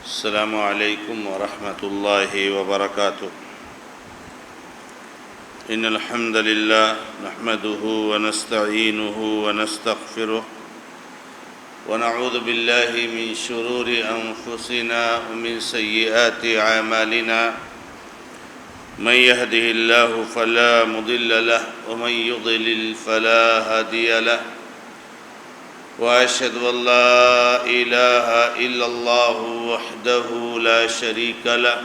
السلام علیکم ورحمۃ اللہ وبرکاتہ۔ ان الحمد للہ نحمده ونستعینه ونستغفره ونعوذ باللہ من شرور انفسنا ومن سیئات اعمالنا من يهده الله فلا مضل له ومن يضلل فلا هادي له وأشهد أن لا إله إلا الله وحده لا شريك له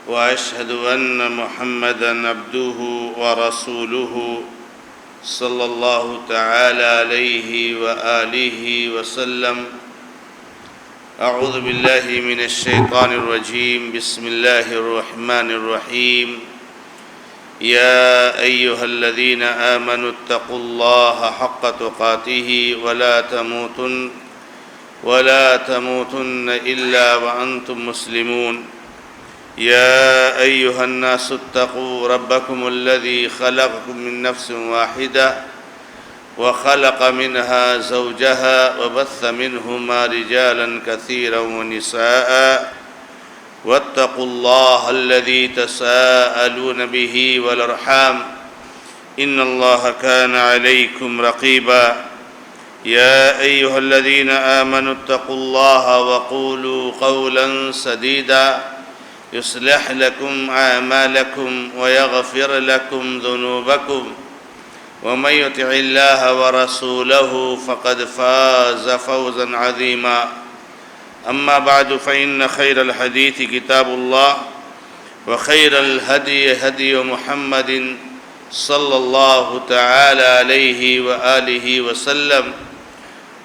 وأشهد أن محمدًا عبده ورسوله صلى الله تعالى عليه وآله وسلم۔ أعوذ بالله من الشيطان الرجيم، بسم الله الرحمن الرحيم۔ يا أيها الذين آمنوا اتقوا الله حق تقاته ولا تموتن إلا وأنتم مسلمون۔ يا أيها الناس اتقوا ربكم الذي خلقكم من نفس واحدة وخلق منها زوجها وبث منهما رجالا كثيرا ونساء واتقوا الله الذي تساءلون به والأرحام إن الله كان عليكم رقيبا۔ يا أيها الذين آمنوا اتقوا الله وقولوا قولا سديدا يصلح لكم أعمالكم ويغفر لكم ذنوبكم ومن يطع الله ورسوله فقد فاز فوزا عظيما۔ أما بعد فإن خير الحديث كتاب الله وخير الهدي هدي محمد صلى الله تعالى عليه وآله وسلم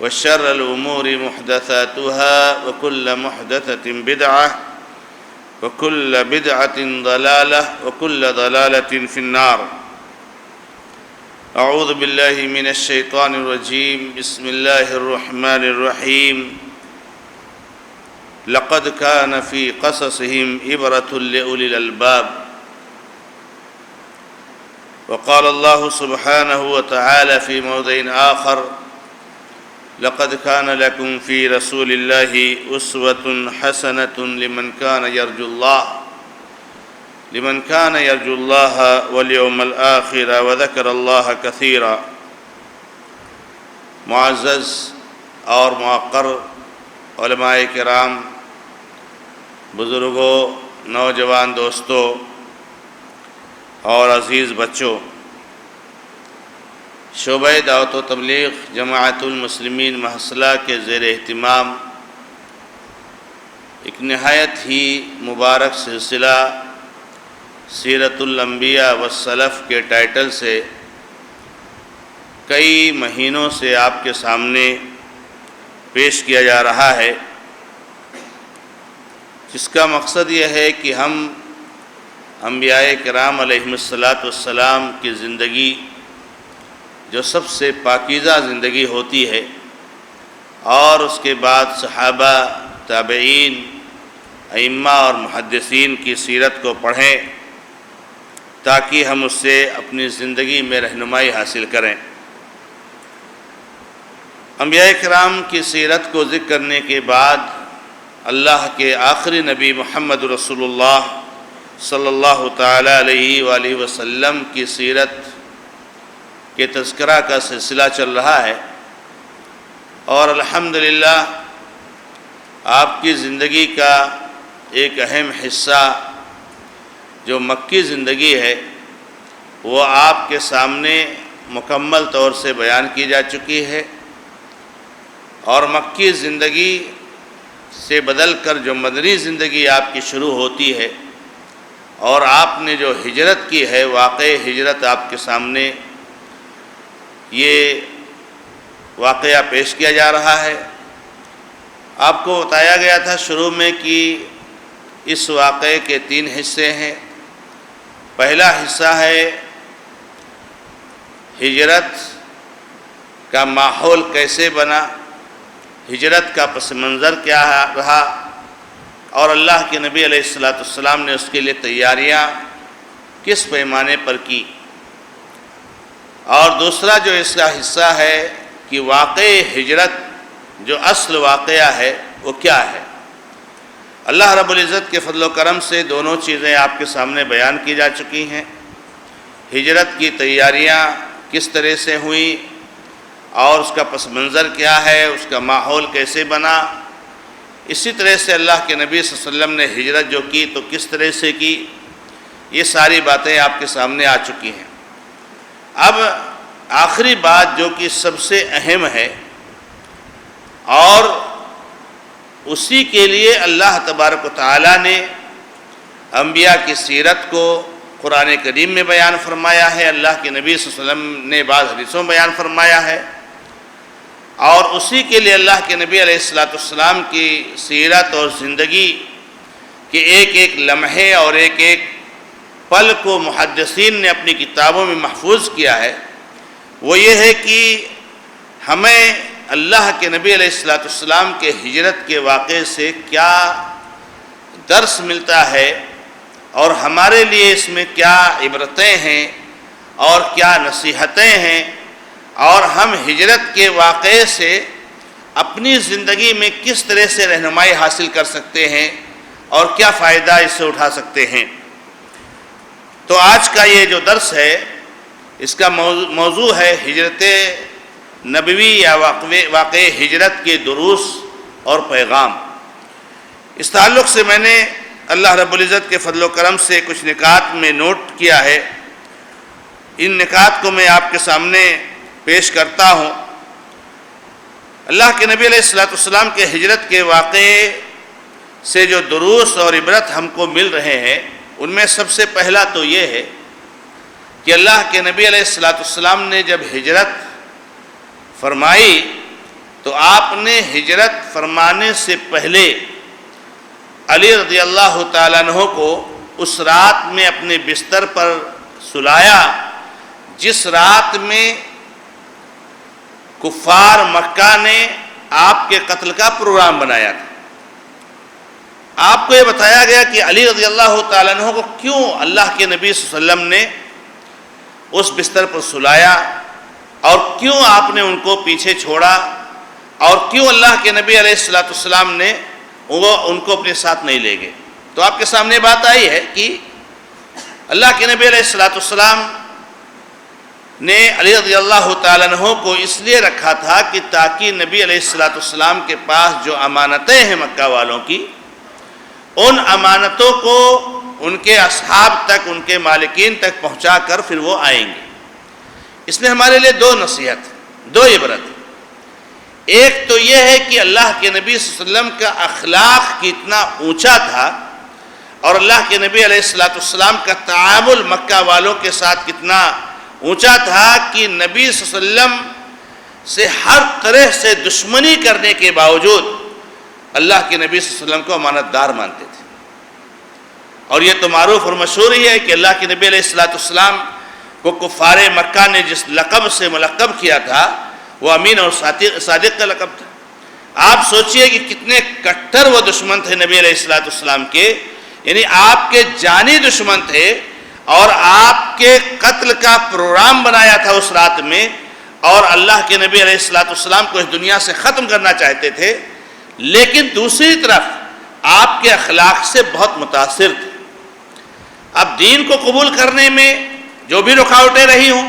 وشر الأمور محدثاتها وكل محدثة بدعة وكل بدعة ضلالة وكل ضلالة في النار۔ أعوذ بالله من الشيطان الرجيم، بسم الله الرحمن الرحيم۔ لقد كان في قصصهم عبرة لأولي الألباب۔ وقال الله سبحانه وتعالى في موضع آخر: لقد كان لكم في رسول الله أسوة حسنة لمن كان يرجو الله واليوم الآخر وذكر الله كثيرا۔ معزز اور موقر علماء کرام، بزرگوں، نوجوان دوستوں اور عزیز بچوں، شعبہ دعوت و تبلیغ جماعت المسلمین محصلہ کے زیر اہتمام ایک نہایت ہی مبارک سلسلہ سیرت الانبیاء والسلف کے ٹائٹل سے کئی مہینوں سے آپ کے سامنے پیش کیا جا رہا ہے، جس کا مقصد یہ ہے کہ ہم انبیاء کرام علیہم السلام کی زندگی، جو سب سے پاکیزہ زندگی ہوتی ہے، اور اس کے بعد صحابہ، تابعین، ائمہ اور محدثین کی سیرت کو پڑھیں تاکہ ہم اس سے اپنی زندگی میں رہنمائی حاصل کریں۔ انبیاء کرام کی سیرت کو ذکر کرنے کے بعد اللہ کے آخری نبی محمد رسول اللہ صلی اللہ تعالی علیہ وآلہ وسلم کی سیرت کے تذکرہ کا سلسلہ چل رہا ہے، اور الحمدللہ آپ کی زندگی کا ایک اہم حصہ جو مکی زندگی ہے وہ آپ کے سامنے مکمل طور سے بیان کی جا چکی ہے، اور مکی زندگی سے بدل کر جو مدنی زندگی آپ کی شروع ہوتی ہے، اور آپ نے جو ہجرت کی ہے، واقع ہجرت آپ کے سامنے یہ واقعہ پیش کیا جا رہا ہے۔ آپ کو بتایا گیا تھا شروع میں کہ اس واقعے کے 3 حصے ہیں۔ پہلا حصہ ہے ہجرت کا ماحول کیسے بنا، ہجرت کا پس منظر کیا رہا، اور اللہ کے نبی علیہ السلام نے اس کے لیے تیاریاں کس پیمانے پر کی۔ اور دوسرا جو اس کا حصہ ہے کہ واقع ہجرت جو اصل واقعہ ہے وہ کیا ہے، اللہ رب العزت کے فضل و کرم سے دونوں چیزیں آپ کے سامنے بیان کی جا چکی ہیں۔ ہجرت کی تیاریاں کس طرح سے ہوئیں اور اس کا پس منظر کیا ہے، اس کا ماحول کیسے بنا، اسی طرح سے اللہ کے نبی صلی اللہ علیہ وسلم نے ہجرت جو کی تو کس طرح سے کی، یہ ساری باتیں آپ کے سامنے آ چکی ہیں۔ اب آخری بات جو کہ سب سے اہم ہے اور اسی کے لیے اللہ تبارک و تعالی نے انبیاء کی سیرت کو قرآن کریم میں بیان فرمایا ہے، اللہ کے نبی صلی اللہ علیہ وسلم نے بعض حدیثوں میں بیان فرمایا ہے، اور اسی کے لیے اللہ کے نبی علیہ السلام کی سیرت اور زندگی کے ایک ایک لمحے اور ایک ایک پل کو محدثین نے اپنی کتابوں میں محفوظ کیا ہے۔ وہ یہ ہے کہ ہمیں اللہ کے نبی علیہ السلام کے ہجرت کے واقعے سے کیا درس ملتا ہے اور ہمارے لیے اس میں کیا عبرتیں ہیں اور کیا نصیحتیں ہیں، اور ہم ہجرت کے واقعے سے اپنی زندگی میں کس طرح سے رہنمائی حاصل کر سکتے ہیں اور کیا فائدہ اس سے اٹھا سکتے ہیں۔ تو آج کا یہ جو درس ہے اس کا موضوع ہے ہجرت نبوی یا واقع ہجرت کے دروس اور پیغام۔ اس تعلق سے میں نے اللہ رب العزت کے فضل و کرم سے کچھ نکات میں نوٹ کیا ہے، ان نکات کو میں آپ کے سامنے پیش کرتا ہوں۔ اللہ کے نبی علیہ السلام کے ہجرت کے واقعے سے جو دروس اور عبرت ہم کو مل رہے ہیں، ان میں سب سے پہلا تو یہ ہے کہ اللہ کے نبی علیہ السلام نے جب ہجرت فرمائی تو آپ نے ہجرت فرمانے سے پہلے علی رضی اللہ تعالیٰ عنہ کو اس رات میں اپنے بستر پر سلایا جس رات میں کفار مکہ نے آپ کے قتل کا پروگرام بنایا تھا۔ آپ کو یہ بتایا گیا کہ علی رضی اللہ تعالیٰ عنہ کو کیوں اللہ کے نبی صلی اللہ علیہ وسلم نے اس بستر پر سلایا اور کیوں آپ نے ان کو پیچھے چھوڑا اور کیوں اللہ کے نبی علیہ السلام نے ان کو اپنے ساتھ نہیں لے گئے۔ تو آپ کے سامنے بات آئی ہے کہ اللہ کے نبی علیہ السلام نے علی رضی اللہ تعالیٰ عنہ کو اس لیے رکھا تھا کہ تاکہ نبی علیہ السلام کے پاس جو امانتیں ہیں مکہ والوں کی، ان امانتوں کو ان کے اصحاب تک، ان کے مالکین تک پہنچا کر پھر وہ آئیں گے۔ اس میں ہمارے لیے دو نصیحت، دو عبرت۔ ایک تو یہ ہے کہ اللہ کے نبی صلی اللہ علیہ وسلم کا اخلاق کتنا اونچا تھا اور اللہ کے نبی علیہ السلام کا تعامل مکہ والوں کے ساتھ کتنا اونچا تھا کہ نبی صلی اللہ علیہ وسلم سے ہر طرح سے دشمنی کرنے کے باوجود اللہ کے نبی صلی اللہ علیہ وسلم کو امانت دار مانتے تھے۔ اور یہ تو معروف اور مشہور ہی ہے کہ اللہ کے نبی علیہ السلام کو کفار مکہ نے جس لقب سے ملقب کیا تھا وہ امین اور صادق کا لقب تھا۔ آپ سوچئے کہ کتنے کٹر وہ دشمن تھے نبی علیہ السلام کے، یعنی آپ کے جانی دشمن تھے اور آپ کے قتل کا پروگرام بنایا تھا اس رات میں، اور اللہ کے نبی علیہ السلام کو اس دنیا سے ختم کرنا چاہتے تھے، لیکن دوسری طرف آپ کے اخلاق سے بہت متاثر تھے۔ اب دین کو قبول کرنے میں جو بھی رکاوٹیں رہی ہوں،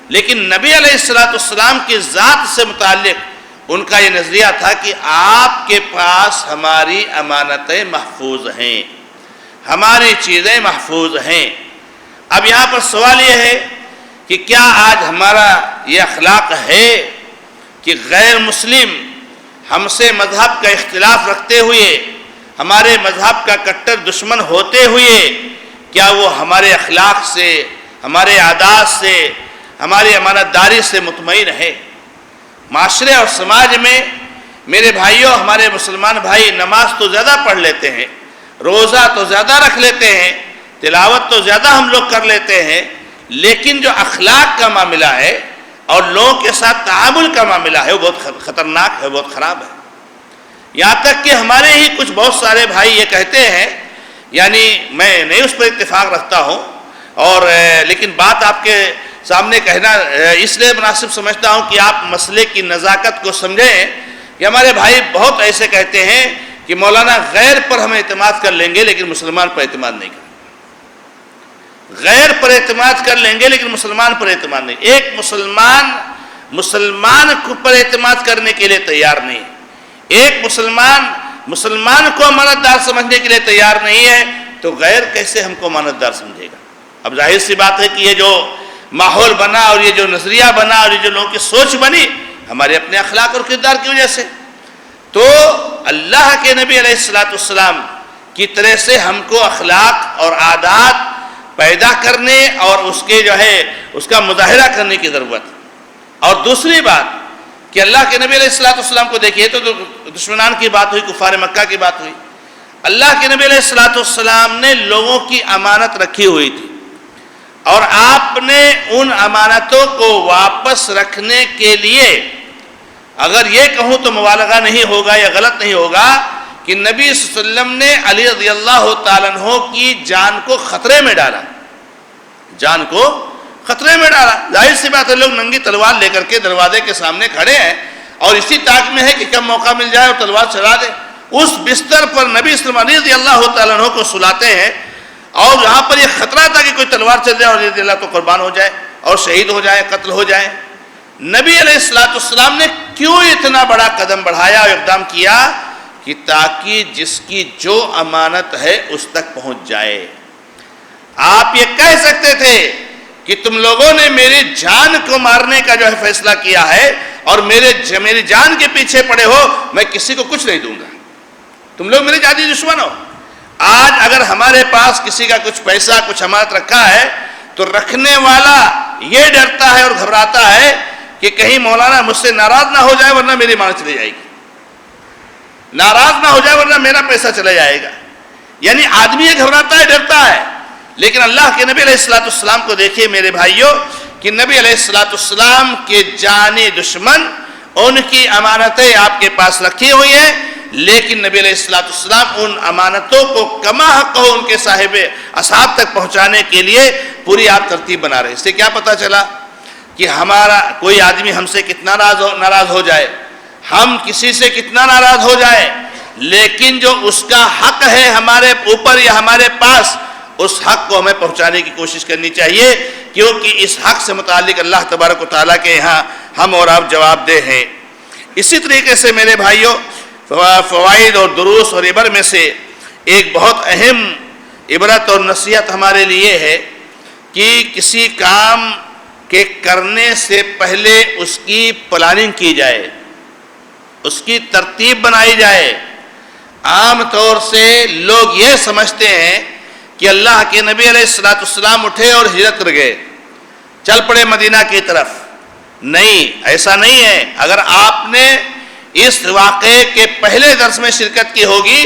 لیکن نبی علیہ السلام کی ذات سے متعلق ان کا یہ نظریہ تھا کہ آپ کے پاس ہماری امانتیں محفوظ ہیں، ہماری چیزیں محفوظ ہیں۔ اب یہاں پر سوال یہ ہے کہ کیا آج ہمارا یہ اخلاق ہے کہ غیر مسلم ہم سے مذہب کا اختلاف رکھتے ہوئے، ہمارے مذہب کا کٹر دشمن ہوتے ہوئے، کیا وہ ہمارے اخلاق سے، ہمارے عادات سے، ہماری امانت داری سے مطمئن ہے؟ معاشرے اور سماج میں میرے بھائیوں، ہمارے مسلمان بھائی نماز تو زیادہ پڑھ لیتے ہیں، روزہ تو زیادہ رکھ لیتے ہیں، تلاوت تو زیادہ ہم لوگ کر لیتے ہیں، لیکن جو اخلاق کا معاملہ ہے اور لوگوں کے ساتھ تعامل کا معاملہ ہے وہ بہت خطرناک ہے، بہت خراب ہے۔ یہاں تک کہ ہمارے ہی کچھ بہت سارے بھائی یہ کہتے ہیں، یعنی میں نہیں اس پر اتفاق رکھتا ہوں، اور لیکن بات آپ کے سامنے کہنا اس لیے مناسب سمجھتا ہوں کہ آپ مسئلے کی نزاکت کو سمجھیں کہ ہمارے بھائی بہت ایسے کہتے ہیں کہ کہ مولانا غیر پر ہم اعتماد کر لیں گے لیکن مسلمان پر اعتماد نہیں کریں گے، غیر پر اعتماد کر لیں گے لیکن مسلمان پر اعتماد نہیں۔ ایک مسلمان پر اعتماد کرنے کے لیے تیار نہیں ہے، ایک مسلمان کو امانت دار سمجھنے کے لیے تیار نہیں ہے، تو غیر کیسے ہم کو امانت دار سمجھے گا؟ اب ظاہر سی بات ہے کہ یہ جو ماحول بنا اور یہ جو نظریہ بنا اور یہ جو لوگوں کی سوچ بنی ہمارے اپنے اخلاق اور کردار کی وجہ سے۔ تو اللہ کے نبی علیہ السلام کی طرح سے ہم کو اخلاق اور عادات پیدا کرنے اور اس کے جو ہے اس کا مظاہرہ کرنے کی ضرورت ہے۔ اور دوسری بات کہ اللہ کے نبی علیہ السلام کو دیکھیے تو دشمنان کی بات ہوئی، کفار مکہ کی بات ہوئی، اللہ کے نبی علیہ السلام نے لوگوں کی امانت رکھی ہوئی تھی، اور آپ نے ان امانتوں کو واپس رکھنے کے لیے، اگر یہ کہوں تو مبالغہ نہیں ہوگا یا غلط نہیں ہوگا، کہ نبی صلی اللہ علیہ وسلم نے علی رضی اللہ تعالیٰ عنہ کی جان کو خطرے میں ڈالا، جان کو خطرے میں ڈالا۔ ظاہر سی بات ہے لوگ ننگی تلوار لے کر کے دروازے کے سامنے کھڑے ہیں اور اسی تاک میں ہے کہ کب موقع مل جائے اور تلوار چلا دے۔ اس بستر پر نبی صلی اللہ علیہ وسلم تعالیٰ عنہ کو سلاتے ہیں، اور یہاں پر یہ خطرہ تھا کہ کوئی تلوار چل جائے اور رضی اللہ تو قربان ہو جائے اور شہید ہو جائے، قتل ہو جائے۔ نبی علیہ السلام نے کیوں اتنا بڑا قدم بڑھایا اور اقدام کیا؟ کہ تاکہ جس کی جو امانت ہے اس تک پہنچ جائے۔ آپ یہ کہہ سکتے تھے کہ تم لوگوں نے میری جان کو مارنے کا جو ہے فیصلہ کیا ہے اور میری جان کے پیچھے پڑے ہو، میں کسی کو کچھ نہیں دوں گا، تم لوگ میرے جانی دشمن ہو۔ آج اگر ہمارے پاس کسی کا کچھ پیسہ کچھ امانت رکھا ہے تو رکھنے والا یہ ڈرتا ہے اور گھبراتا ہے کہ کہیں مولانا مجھ سے ناراض نہ ہو جائے ورنہ میری مان چلی جائے گی، ناراض نہ ہو جائے ورنہ میرا پیسہ چلا جائے گا۔ یعنی آدمی یہ گھبراتا ہے، ڈرتا ہے۔ لیکن اللہ کے نبی علیہ السلام کو دیکھیے میرے بھائیوں کہ نبی علیہ السلام کے جانی دشمن، ان کی امانتیں آپ کے پاس رکھی ہوئی ہیں، لیکن نبی علیہ السلام ان امانتوں کو کما حق ہو ان کے صاحب اصحاب تک پہنچانے کے لیے پوری آپ ترتیب بنا رہے۔ اس سے کیا پتہ چلا کہ ہمارا کوئی آدمی ہم سے کتنا ناراض ہو جائے، ہم کسی سے کتنا ناراض ہو جائے، لیکن جو اس کا حق ہے ہمارے اوپر یا ہمارے پاس، اس حق کو ہمیں پہنچانے کی کوشش کرنی چاہیے، کیونکہ اس حق سے متعلق اللہ تبارک و تعالیٰ کے یہاں ہم اور آپ جواب دہ ہیں۔ اسی طریقے سے میرے بھائیوں فوائد اور دروس اور عبر میں سے ایک بہت اہم عبرت اور نصیحت ہمارے لیے ہے کہ کسی کام کے کرنے سے پہلے اس کی پلاننگ کی جائے، اس کی ترتیب بنائی جائے۔ عام طور سے لوگ یہ سمجھتے ہیں کہ اللہ کے نبی علیہ السلام اٹھے اور ہجرت کر گئے، چل پڑے مدینہ کی طرف۔ نہیں، ایسا نہیں ہے۔ اگر آپ نے اس واقعے کے پہلے درس میں شرکت کی ہوگی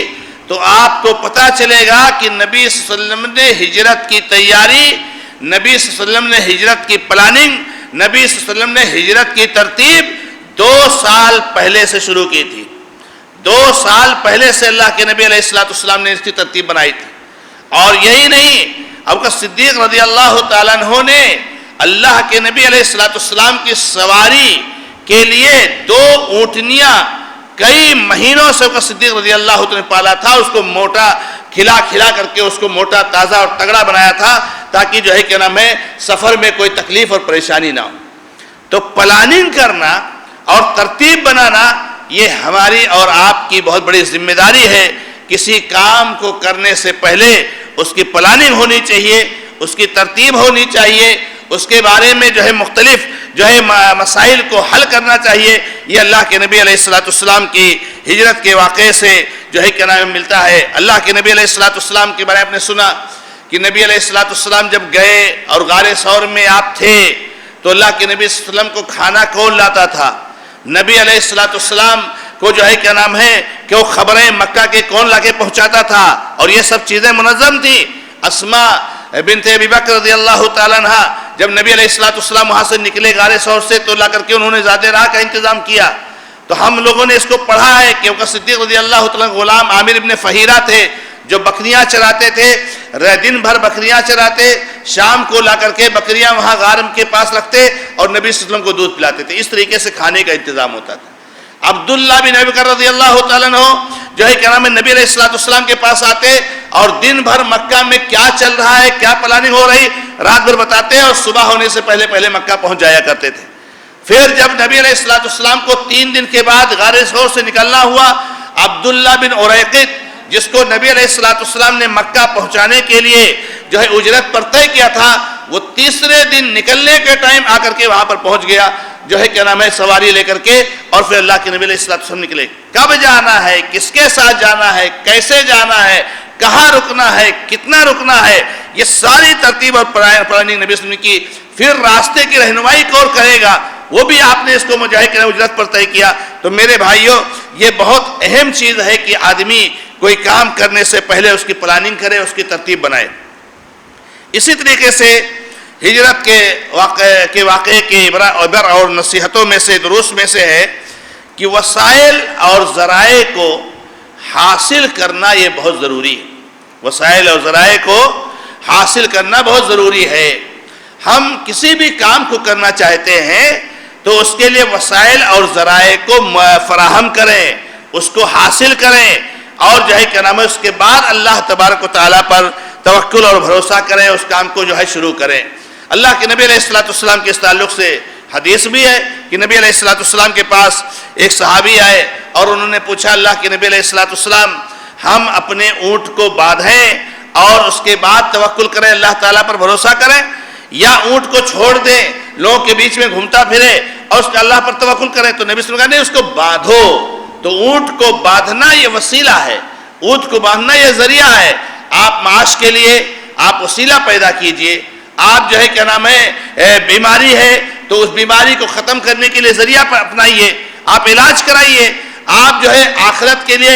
تو آپ کو پتہ چلے گا کہ نبی صلی اللہ علیہ وسلم نے ہجرت کی تیاری، نبی صلی اللہ علیہ وسلم نے ہجرت کی پلاننگ، نبی صلی اللہ علیہ وسلم نے ہجرت کی ترتیب 2 سال پہلے سے شروع کی تھی۔ 2 سال پہلے سے اللہ کے نبی علیہ السلام نے اس کی ترتیب بنائی تھی۔ اور یہی نہیں، ابو بکر صدیق رضی اللہ تعالیٰ عنہ نے اللہ کے نبی علیہ السلام کی سواری کے لیے 2 اونٹنیاں کئی مہینوں سے ابو بکر صدیق رضی اللہ عنہ نے پالا تھا، اس کو موٹا کھلا کر کے اس کو موٹا تازہ اور تگڑا بنایا تھا تاکہ جو ہے کہ نام ہے سفر میں کوئی تکلیف اور پریشانی نہ ہو۔ تو پلاننگ کرنا اور ترتیب بنانا یہ ہماری اور آپ کی بہت بڑی ذمہ داری ہے۔ کسی کام کو کرنے سے پہلے اس کی پلاننگ ہونی چاہیے، اس کی ترتیب ہونی چاہیے، اس کے بارے میں جو ہے مختلف جو ہے مسائل کو حل کرنا چاہیے۔ یہ اللہ کے نبی علیہ السلام کی ہجرت کے واقعے سے جو ہے کیا نام ملتا ہے۔ اللہ کے نبی علیہ السلام کے بارے میں آپ نے سنا کہ نبی علیہ السلام جب گئے اور غار ثور میں آپ تھے تو اللہ کے نبی صلی اللہ علیہ وسلم کو کھانا کون لاتا تھا؟ نبی علیہ السلام کو جو ہے کیا نام ہے کہ وہ خبریں مکہ کے کون لا کے پہنچاتا تھا، اور یہ سب چیزیں منظم تھی۔ اسماء بنت ابی بکر رضی اللہ تعالیٰ عنہ جب نبی علیہ السلام وہاں سے نکلے غار ثور سے تو لا کر کے انہوں نے زیادہ راہ کا انتظام کیا۔ تو ہم لوگوں نے اس کو پڑھا ہے کہ ابو بکر صدیق رضی اللہ تعالیٰ غلام عامر ابن فہیرہ تھے جو بکریاں چراتے تھے، دن بھر بکریاں چراتے، شام کو لا کر کے بکریاں وہاں غار کے پاس رکھتے اور نبی صلی اللہ علیہ وسلم کو دودھ پلاتے تھے۔ اس طریقے سے کھانے کا انتظام ہوتا تھا۔ عبداللہ بن ابی بکر رضی اللہ تعالیٰ عنہ جو ہے کیا نام ہے نبی علیہ السلام کے پاس آتے اور دن بھر مکہ میں کیا چل رہا ہے، کیا پلاننگ ہو رہی، رات بھر بتاتے اور صبح ہونے سے پہلے پہلے مکہ پہنچ جایا کرتے تھے۔ پھر جب نبی علیہ السلام کو 3 دن کے بعد غار ثور سے نکلنا ہوا، عبداللہ بن اریقط جس کو نبی علیہ السلام نے مکہ پہنچانے کے لیے جو ہے اجرت پر طے کیا تھا، وہ تیسرے دن نکلنے کے ٹائم آ کر کے وہاں پر پہنچ گیا، جو ہے کیا نام ہے سواری لے کر کے، اور پھر اللہ کے نبی علیہ السلام نکلے۔ کب جانا ہے، کس کے ساتھ جانا ہے، کیسے جانا ہے، کہاں رکنا ہے، کتنا رکنا ہے، یہ ساری ترتیب اور پلاننگ نبی صلی اللہ علیہ وسلم کی۔ پھر راستے کی رہنمائی کون کرے گا، وہ بھی آپ نے اس کو مجاہد کے اجرت پر طے کیا۔ تو میرے بھائیوں، یہ بہت اہم چیز ہے کہ آدمی کوئی کام کرنے سے پہلے اس کی پلاننگ کرے، اس کی ترتیب بنائے۔ اسی طریقے سے ہجرت کے واقعے کے عبر اور نصیحتوں میں سے، دروس میں سے ہے کہ وسائل اور ذرائع کو حاصل کرنا یہ بہت ضروری ہے۔ وسائل اور ذرائع کو حاصل کرنا بہت ضروری ہے۔ ہم کسی بھی کام کو کرنا چاہتے ہیں تو اس کے لیے وسائل اور ذرائع کو فراہم کریں، اس کو حاصل کریں، اور جو ہے کیا نام ہے اس کے بعد اللہ تبارک و تعالیٰ پر توکل اور بھروسہ کریں، اس کام کو جو ہے شروع کریں۔ اللہ کے نبی علیہ السلام کے اس تعلق سے حدیث بھی ہے کہ نبی علیہ السلام کے پاس ایک صحابی آئے اور انہوں نے پوچھا، اللہ کے نبی علیہ السلام، ہم اپنے اونٹ کو باندھیں اور اس کے بعد توکل کریں، اللہ تعالیٰ پر بھروسہ کریں، یا اونٹ کو چھوڑ دیں لوگوں کے بیچ میں گھومتا پھرے اور اس کا اللہ پر توکل کریں؟ تو نبی صلی اللہ علیہ وسلم نے اس کو باندھو۔ تو اونٹ کو باندھنا یہ وسیلہ ہے، اونٹ کو باندھنا یہ ذریعہ ہے۔ آپ معاش کے لیے آپ وسیلہ پیدا کیجئے، آپ جو ہے کیا نام ہے بیماری ہے تو اس بیماری کو ختم کرنے کے لیے ذریعہ اپنائیے، آپ علاج کرائیے، آپ جو ہے آخرت کے لیے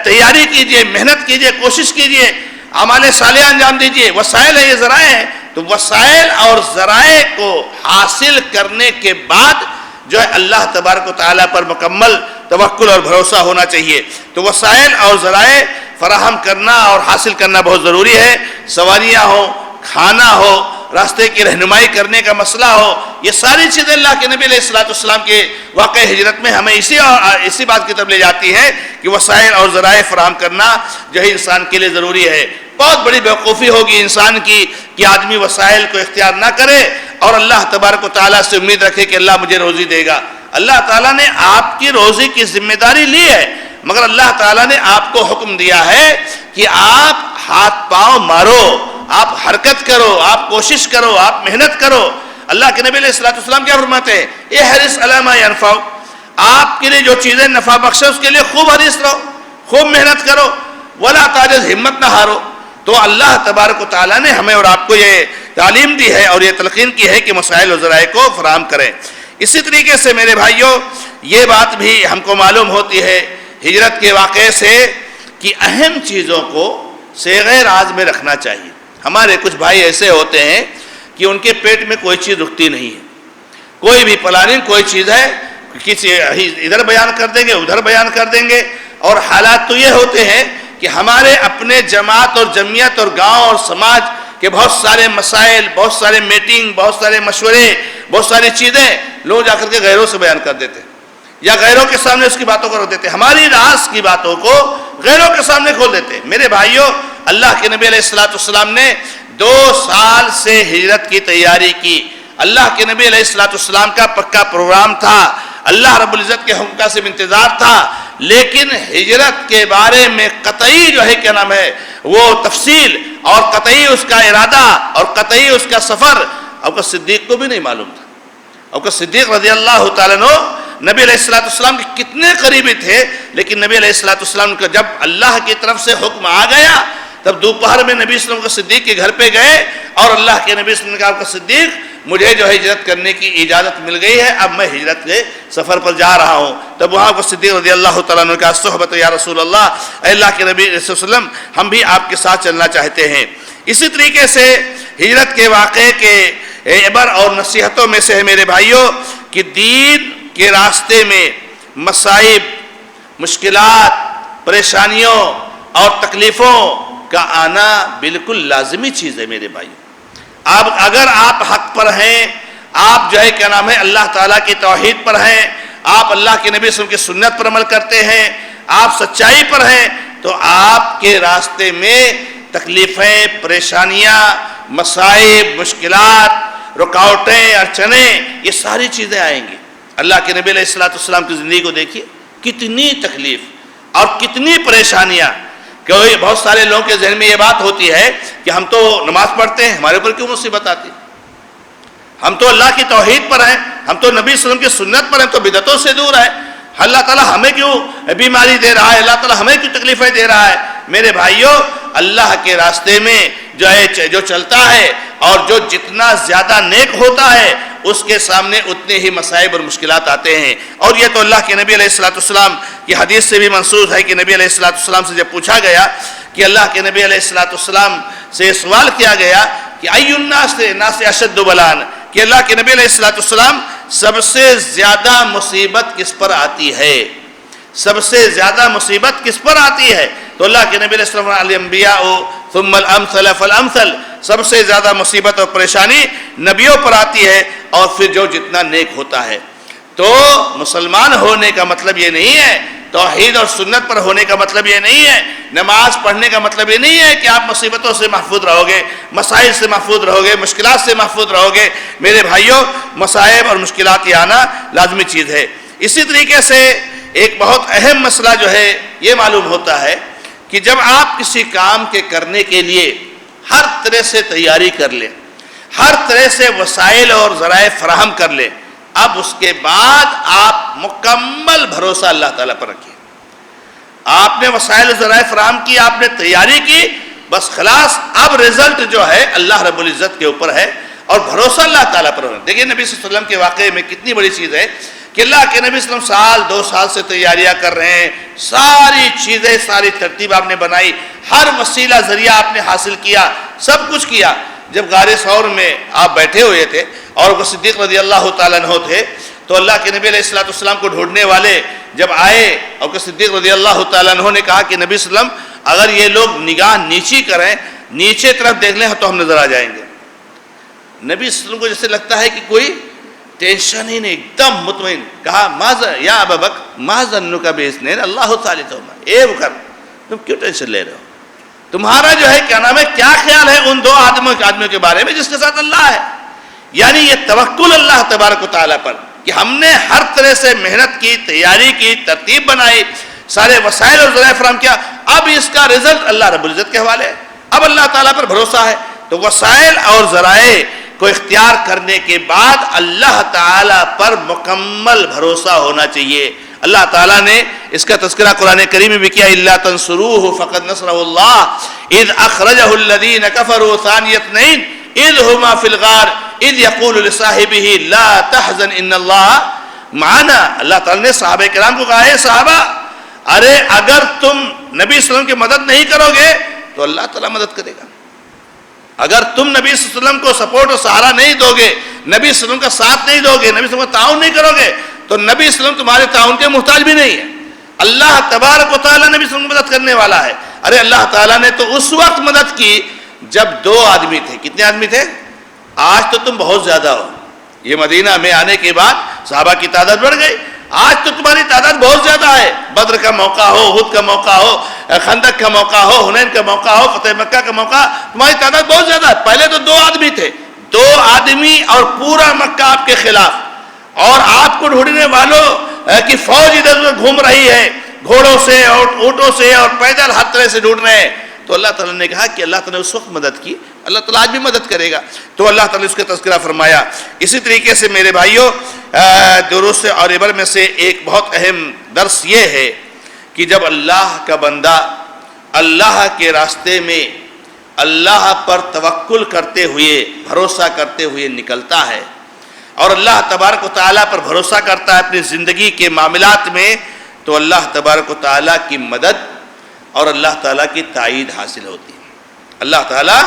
تیاری کیجئے، محنت کیجئے، کوشش کیجئے، اعمال صالحہ انجام دیجئے۔ وسائل ہے، یہ ذرائع ہیں۔ تو وسائل اور ذرائع کو حاصل کرنے کے بعد جو ہے اللہ تبارک و تعالیٰ پر مکمل توکل اور بھروسہ ہونا چاہیے۔ تو وسائل اور ذرائع فراہم کرنا اور حاصل کرنا بہت ضروری ہے۔ سواریاں ہو، کھانا ہو، راستے کی رہنمائی کرنے کا مسئلہ ہو، یہ ساری چیزیں اللہ کے نبی علیہ السلام کے واقع ہجرت میں ہمیں اسی بات کی طرف لے جاتی ہیں کہ وسائل اور ذرائع فراہم کرنا جو ہے انسان کے لیے ضروری ہے۔ بہت بڑی بیوقوفی ہوگی انسان کی کہ آدمی وسائل کو اختیار نہ کرے اور اللہ تبارک و تعالیٰ سے امید رکھے کہ اللہ مجھے روزی دے گا۔ اللہ تعالیٰ نے آپ کی روزی کی ذمہ داری لی ہے، مگر اللہ تعالیٰ نے آپ کو حکم دیا ہے کہ آپ ہاتھ پاؤں مارو، آپ حرکت کرو، آپ کوشش کرو، آپ محنت کرو۔ اللہ کے نبی علیہ السلام کیا فرماتے ہیں؟ احرص علی ما ینفعک، آپ کے لیے جو چیزیں نفع بخش ہے اس کے لیے خوب حریص رہو، خوب محنت کرو، ولا تعجز، ہمت نہ ہارو۔ تو اللہ تبارک و تعالیٰ نے ہمیں اور آپ کو یہ تعلیم دی ہے اور یہ تلقین کی ہے کہ مسائل و ذرائع کو فراہم کریں۔ اسی طریقے سے میرے بھائیوں، یہ بات بھی ہم کو معلوم ہوتی ہے ہجرت کے واقعے سے کہ اہم چیزوں کو صیغہ راز میں رکھنا چاہیے۔ ہمارے کچھ بھائی ایسے ہوتے ہیں کہ ان کے پیٹ میں کوئی چیز رکتی نہیں ہے، کوئی بھی پلاننگ کوئی چیز ہے کسی ادھر بیان کر دیں گے، ادھر بیان کر دیں گے، اور حالات تو یہ ہوتے ہیں کہ ہمارے اپنے جماعت اور جمعیت اور گاؤں اور سماج کے بہت سارے مسائل، بہت سارے میٹنگ، بہت سارے مشورے، بہت ساری چیزیں لوگ جا کر کے غیروں سے بیان کر دیتے ہیں یا غیروں کے سامنے اس کی باتوں کو رکھ دیتے ہیں، ہماری راز کی باتوں کو غیروں کے سامنے کھول دیتے ہیں۔ میرے بھائیوں، اللہ کے نبی علیہ السلام نے 2 سال سے ہجرت کی تیاری کی۔ اللہ کے نبی علیہ السلام کا پکا پروگرام تھا، اللہ رب العزت کے حکم کا صرف انتظار تھا، لیکن ہجرت کے بارے میں قطعی جو ہے کیا نام ہے وہ تفصیل اور قطعی اس کا ارادہ اور قطعی اس کا سفر ابوبکر صدیق کو بھی نہیں معلوم تھا۔ ابوبکر صدیق رضی اللہ تعالیٰ عنہ نبی علیہ السلام کے کتنے قریبی تھے، لیکن نبی علیہ السلام کا جب اللہ کی طرف سے حکم آ گیا تب دوپہر میں نبی صلی اللہ علیہ وسلم صدیق کے گھر پہ گئے اور اللہ کے نبی صلی اللہ علیہ وسلم نے کہا ابوبکر صدیق مجھے جو ہے ہجرت کرنے کی اجازت مل گئی ہے، اب میں ہجرت کے سفر پر جا رہا ہوں۔ تب وہاں ابوبکر صدیق رضی اللہ تعالیٰ عنہ کا صحبت یا رسول اللہ، اے اللہ کے نبی صلی اللہ علیہ وسلم ہم بھی آپ کے ساتھ چلنا چاہتے ہیں۔ اسی طریقے سے ہجرت کے واقعے کے عبر اور نصیحتوں میں سے ہے میرے بھائیوں کہ دین کے راستے میں مصائب، مشکلات، پریشانیوں اور تکلیفوں کا آنا بالکل لازمی چیز ہے میرے بھائیوں۔ اگر آپ حق پر ہیں، آپ جو ہے کیا نام ہے اللہ تعالیٰ کی توحید پر ہیں، آپ اللہ کے نبی صلی اللہ علیہ وسلم کی سنت پر عمل کرتے ہیں، آپ سچائی پر ہیں تو آپ کے راستے میں تکلیفیں، پریشانیاں، مصائب، مشکلات، رکاوٹیں، اڑچنیں، یہ ساری چیزیں آئیں گی۔ اللہ کے نبی علیہ الصلوۃ والسلام کی زندگی کو دیکھیے، کتنی تکلیف اور کتنی پریشانیاں، کہ بہت سارے لوگوں کے ذہن میں یہ بات ہوتی ہے کہ ہم تو نماز پڑھتے ہیں، ہمارے اوپر کیوں مصیبت آتی؟ ہم تو اللہ کی توحید پر ہیں، ہم تو نبی صلی اللہ علیہ وسلم کی سنت پر ہیں، تو بدعتوں سے دور ہیں، اللہ تعالیٰ ہمیں کیوں بیماری دے رہا ہے، اللہ تعالیٰ ہمیں کیوں تکلیفیں دے رہا ہے؟ میرے بھائیوں، اللہ کے راستے میں جو چلتا ہے اور جو جتنا زیادہ نیک ہوتا ہے اس کے سامنے اتنے ہی مصائب اور مشکلات آتے ہیں۔ اور یہ تو اللہ کے نبی علیہ الصلوۃ والسلام کی حدیث سے بھی منسوخ ہے کہ نبی علیہ الصلوۃ والسلام سے جب پوچھا گیا کہ اللہ کے نبی علیہ الصلوۃ والسلام سے سوال کیا گیا کہ ای الناس اشد بلاء، کہ اللہ کے نبی علیہ الصلوۃ والسلام سب سے زیادہ مصیبت کس پر آتی ہے، سب سے زیادہ مصیبت کس پر آتی ہے؟ تو اللہ کے نبی علیہ السلام الانبیاء ثم الامثل فالامثل، سب سے زیادہ مصیبت اور پریشانی نبیوں پر آتی ہے، اور پھر جو جتنا نیک ہوتا ہے۔ تو مسلمان ہونے کا مطلب یہ نہیں ہے، توحید اور سنت پر ہونے کا مطلب یہ نہیں ہے، نماز پڑھنے کا مطلب یہ نہیں ہے کہ آپ مصیبتوں سے محفوظ رہو گے، مسائل سے محفوظ رہو گے، مشکلات سے محفوظ رہو گے۔ میرے بھائیوں، مصائب اور مشکلات یہ آنا لازمی چیز ہے۔ اسی طریقے سے ایک بہت اہم مسئلہ جو ہے یہ معلوم ہوتا ہے کہ جب آپ کسی کام کے کرنے کے لیے ہر طرح سے تیاری کر لیں، ہر طرح سے وسائل اور ذرائع فراہم کر لیں، اب اس کے بعد آپ مکمل بھروسہ اللہ تعالیٰ پر رکھیں۔ آپ نے وسائل و ذرائع فراہم کی، آپ نے تیاری کی، بس خلاص اب رزلٹ جو ہے اللہ رب العزت کے اوپر ہے اور بھروسہ اللہ تعالیٰ پر ہونا۔ دیکھیے نبی صلی اللہ علیہ وسلم کے واقعے میں کتنی بڑی چیز ہے کہ اللہ کے نبی صلی اللہ علیہ وسلم سال 2 سال سے تیاریاں کر رہے ہیں، ساری چیزیں، ساری ترتیب آپ نے بنائی، ہر وسیلہ ذریعہ آپ نے حاصل کیا، سب کچھ کیا۔ جب غار ثور میں آپ بیٹھے ہوئے تھے اور وہ صدیق رضی اللہ تعالیٰ عنہ تھے، تو اللہ کے نبی علیہ الصلوۃ والسلام کو ڈھونڈنے والے جب آئے اور صدیق رضی اللہ تعالیٰ عنہ نے کہا کہ نبی صلی اللہ علیہ وسلم اگر یہ لوگ نگاہ نیچی کریں، نیچے طرف دیکھ لیں تو ہم نظر آ جائیں گے۔ نبی صلی اللہ علیہ وسلم کو جیسے لگتا ہے کہ کوئی ٹینشن ہی نہیں، ایک دم مطمئن، کہا یا ابا بکر ما ظنک باثنین اللہ ثالثہما، اے بکر تم کیوں ٹینشن لے رہے ہو؟ تمہارا جو ہے کیا نام ہے، کیا خیال ہے ان 2 آدمیوں کے بارے میں جس کے ساتھ اللہ ہے؟ یعنی یہ توکل اللہ تبارک و تعالیٰ پر کہ ہم نے ہر طرح سے محنت کی، تیاری کی، ترتیب بنائی، سارے وسائل اور ذرائع فراہم کیا، اب اس کا رزلٹ اللہ رب العزت کے حوالے ہے، اب اللہ تعالیٰ پر بھروسہ ہے۔ تو وسائل اور ذرائع کو اختیار کرنے کے بعد اللہ تعالیٰ پر مکمل بھروسہ ہونا چاہیے۔ اللہ تعالیٰ نے اس کا تذکرہ قرآن کریم میں بھی کیا، اِلَّا تَنْصُرُوهُ فَقَدْ نَصْرَهُ اللَّهُ اِذْ أَخْرَجَهُ الَّذِينَ كَفَرُوا ثَانِيَ اثْنَيْنِ اِذْ هُمَا فِي الْغَارِ اِذْ يَقُولُ لِصَاحِبِهِ لَا تَحْزَنْ إِنَّ اللَّهَ مَعَنَا۔ اللہ تعالیٰ نے صحابہ کرام کو کہا ہے، صحابہ ارے اگر تم نبی صلی اللہ علیہ وسلم کی مدد نہیں کرو گے تو اللہ تعالیٰ مدد کرے گا، اگر تم نبی صلی اللہ علیہ وسلم کو سپورٹ اور سہارا نہیں دو گے، نبی صلی اللہ علیہ وسلم کا ساتھ نہیں دو گے، نبی صلی اللہ علیہ وسلم کا تعاون نہیں کرو گے تو نبی صلی اللہ علیہ وسلم تمہارے تعاون کے محتاج بھی نہیں ہے۔ اللہ تبارک و تعالیٰ نبی صلی اللہ علیہ وسلم کی مدد کرنے والا ہے۔ ارے اللہ تعالیٰ نے تو اس وقت مدد کی جب 2 آدمی تھے۔ کتنے آدمی تھے؟ آج تو تم بہت زیادہ ہو، یہ مدینہ میں آنے کے بعد صحابہ کی تعداد بڑھ گئی، آج تو تمہاری تعداد بہت زیادہ ہے، بدر کا موقع ہو، احد کا موقع ہو، خندق کا موقع ہو، حنین کا موقع ہو، فتح مکہ کا موقع، تمہاری تعداد بہت زیادہ ہے۔ پہلے تو 2 آدمی تھے، 2 آدمی اور پورا مکہ آپ کے خلاف، اور آپ کو ڈھونڈنے والوں کی فوج ادھر ادھر گھوم رہی ہے، گھوڑوں سے اور اونٹوں سے اور پیدل ہر طرح سے ڈھونڈ رہے ہیں۔ تو اللہ تعالیٰ نے کہا کہ اللہ تعالیٰ نے اس وقت مدد کی، اللہ تعالیٰ آج بھی مدد کرے گا، تو اللہ تعالیٰ نے اس کا تذکرہ فرمایا۔ اسی طریقے سے میرے بھائیوں، دروس اور عبر میں سے ایک بہت اہم درس یہ ہے کہ جب اللہ کا بندہ اللہ کے راستے میں اللہ پر توکل کرتے ہوئے، بھروسہ کرتے ہوئے نکلتا ہے اور اللہ تبارک و تعالیٰ پر بھروسہ کرتا ہے اپنی زندگی کے معاملات میں، تو اللہ تبارک و تعالیٰ کی مدد اور اللہ تعالیٰ کی تائید حاصل ہوتی ہے۔ اللہ تعالیٰ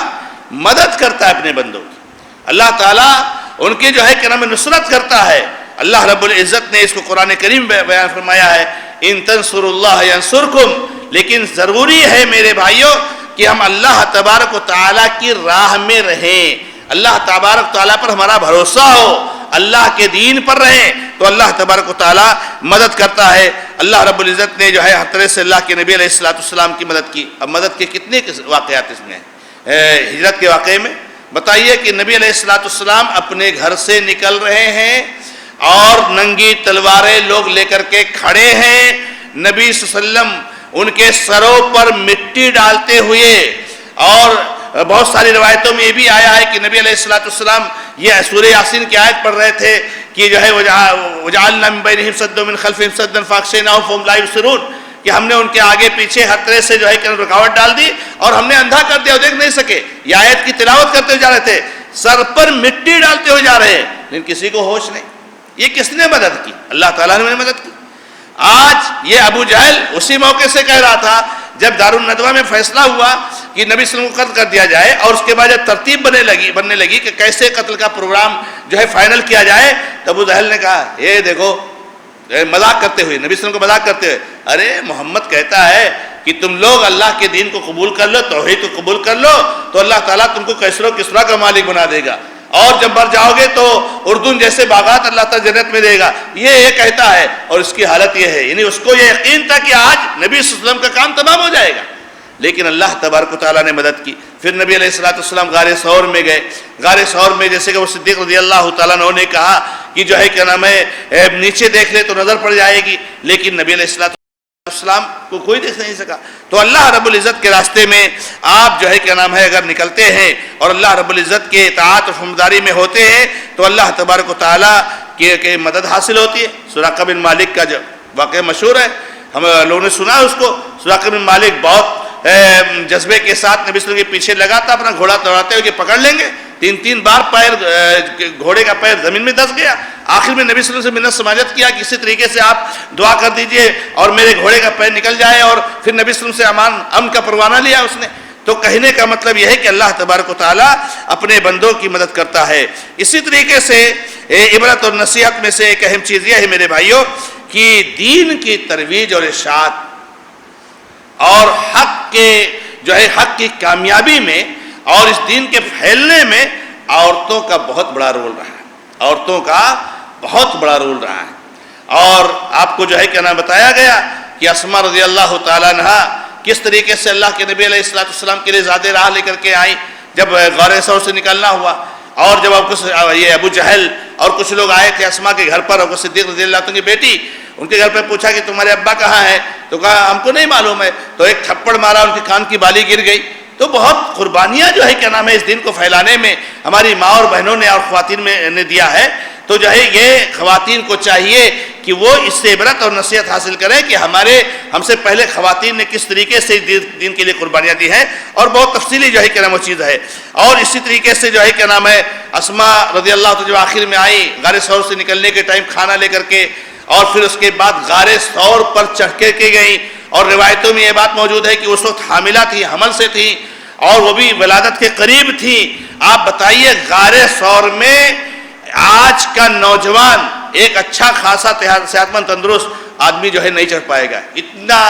مدد کرتا ہے اپنے بندوں کی، اللہ تعالیٰ ان کی جو ہے کہ نام نصرت کرتا ہے۔ اللہ رب العزت نے اس کو قرآن کریم میں بیان فرمایا ہے، ان تنصروا اللہ ینصرکم، لیکن ضروری ہے میرے بھائیوں کہ ہم اللہ تبارک و تعالیٰ کی راہ میں رہیں، اللہ تبارک و تعالیٰ پر ہمارا بھروسہ ہو، اللہ کے دین پر رہیں تو اللہ تبارک و تعالیٰ مدد کرتا ہے۔ اللہ رب العزت نے جو ہے ہر طرح سے اللہ کے نبی علیہ السلام کی مدد کی. اب مدد کے کتنے واقعات اس میں ہیں. ہجرت کے واقعے میں بتائیے کہ نبی علیہ السلام اپنے گھر سے نکل رہے ہیں اور ننگی تلواریں لوگ لے کر کے کھڑے ہیں. نبی صلی اللہ علیہ وسلم ان کے سروں پر مٹی ڈالتے ہوئے، اور بہت ساری روایتوں میں یہ بھی آیا ہے کہ نبی علیہ السلام یہ سورہ یاسین کی آیت پڑھ رہے تھے کہ جو ہے وَجَعَلْنَا مِن بَيْنِهِمْ سَدًّا وَمِن خَلْفِهِمْ سَدًّا فَأَغْشَيْنَاهُمْ فَهُمْ لَا يُبْصِرُونَ، کہ ہم نے ان کے آگے پیچھے ہر طرح سے جو ہے کہ رکاوٹ ڈال دی اور ہم نے اندھا کر دیا اور دیکھ نہیں سکے. یہ آیت کی تلاوت کرتے ہوئے جا رہے تھے، سر پر مٹی ڈالتے ہوئے جا رہے ہیں، لیکن کسی کو ہوش نہیں. یہ کس نے مدد کی؟ اللہ تعالیٰ نے مدد کی. آج یہ ابو جہل اسی موقع سے کہہ رہا تھا جب دارالندوہ میں فیصلہ ہوا کہ نبی صلی اللہ علیہ وسلم کو قتل کر دیا جائے، اور اس کے بعد جب ترتیب بننے لگی کہ کیسے قتل کا پروگرام جو ہے فائنل کیا جائے، تو ابو جہل نے کہا یہ دیکھو، مذاق کرتے ہوئے، نبی صلی اللہ علیہ وسلم کو مذاق کرتے ہوئے، ارے محمد کہتا ہے کہ تم لوگ اللہ کے دین کو قبول کر لو، توحید کو قبول کر لو، تو اللہ تعالیٰ تم کو کسر و کسرا کا مالک بنا دے گا، اور جب مر جاؤ گے تو اردن جیسے باغات اللہ تعالیٰ جنت میں دے گا. یہ کہتا ہے، اور اس کی حالت یہ ہے، یعنی اس کو یہ یقین تھا کہ آج نبی صلی اللہ علیہ وسلم کا کام تمام ہو جائے گا. لیکن اللہ تبارک و تعالیٰ نے مدد کی. پھر نبی علیہ السلام غار ثور میں گئے. غار ثور میں جیسے کہ وہ صدیق رضی اللہ تعالیٰ نے کہا کہ جو ہے کیا نام ہے نیچے دیکھ لے تو نظر پڑ جائے گی، لیکن نبی علیہ السلام کو کوئی دیکھ نہیں سکا. تو اللہ رب العزت کے راستے میں آپ جو ہے کیا نام ہے اگر نکلتے ہیں اور اللہ رب العزت کے اطاعت و فرمانبرداری میں ہوتے ہیں تو اللہ تبارک و تعالیٰ کی مدد حاصل ہوتی ہے. سراقہ بن مالک کا جو واقعہ مشہور ہے، ہم لوگوں نے سنا ہے اس کو. سراقہ بن مالک بہت جذبے کے ساتھ نبی صلی اللہ علیہ وسلم کے پیچھے لگا تھا، اپنا گھوڑا دوڑاتے ہوئے کہ پکڑ لیں گے. تین بار گھوڑے کا پیر زمین میں دھس گیا. آخر میں نبی صلی اللہ علیہ وسلم سے منت سماجت کیا کہ اسی طریقے سے آپ دعا کر دیجئے اور میرے گھوڑے کا پیر نکل جائے، اور پھر نبی صلی اللہ علیہ وسلم سے امن کا پروانہ لیا اس نے. تو کہنے کا مطلب یہ ہے کہ اللہ تبارک و تعالیٰ اپنے بندوں کی مدد کرتا ہے. اسی طریقے سے عبرت اور نصیحت میں سے ایک اہم چیز یہ ہے میرے بھائیوں کہ دین کی ترویج اور ارشاد اور حق کے جو ہے حق کی کامیابی میں اور اس دین کے پھیلنے میں عورتوں کا بہت بڑا رول رہا ہے. عورتوں کا بہت بڑا رول رہا ہے. اور آپ کو جو ہے کیا نام بتایا گیا کہ اسماء رضی اللہ تعالیٰ عنہ کس طریقے سے اللہ کے نبی علیہ السلام کے لیے زیادہ راہ لے کر کے آئیں جب غار ثور سے نکلنا ہوا. اور جب یہ ابو جہل اور کچھ لوگ آئے تھے اسماء کے گھر پر، اور صدیق رضی اللہ عنہ کی بیٹی، ان کے گھر پہ پوچھا کہ تمہارے ابا کہاں ہے؟ تو کہا ہم کو نہیں معلوم ہے. تو ایک تھپڑ مارا، ان کے کان کی بالی گر گئی. تو بہت قربانیاں جو ہے کیا نام ہے اس دین کو پھیلانے میں ہماری ماں اور بہنوں نے اور خواتین نے دیا ہے. تو جو ہے یہ خواتین کو چاہیے کہ وہ اس سے عبرت اور نصیحت حاصل کریں کہ ہم سے پہلے خواتین نے کس طریقے سے دین کے لیے قربانیاں دی ہیں، اور بہت تفصیلی جو ہے کیا نام وہ چیز ہے. اور اسی طریقے سے جو ہے کیا نام ہے اسماء رضی اللہ عنہ جو آخر میں آئی غار ثور سے نکلنے کے ٹائم کھانا لے کر کے، اور پھر اس کے بعد غار ثور پر چڑھ کے گئیں. اور روایتوں میں یہ بات موجود ہے کہ اس وقت حاملہ تھی، حمل سے تھی، اور وہ بھی ولادت کے قریب تھی. آپ بتائیے غار ثور میں آج کا نوجوان ایک اچھا خاصا صحت مند تندرست آدمی جو ہے نہیں چڑھ پائے گا. اتنا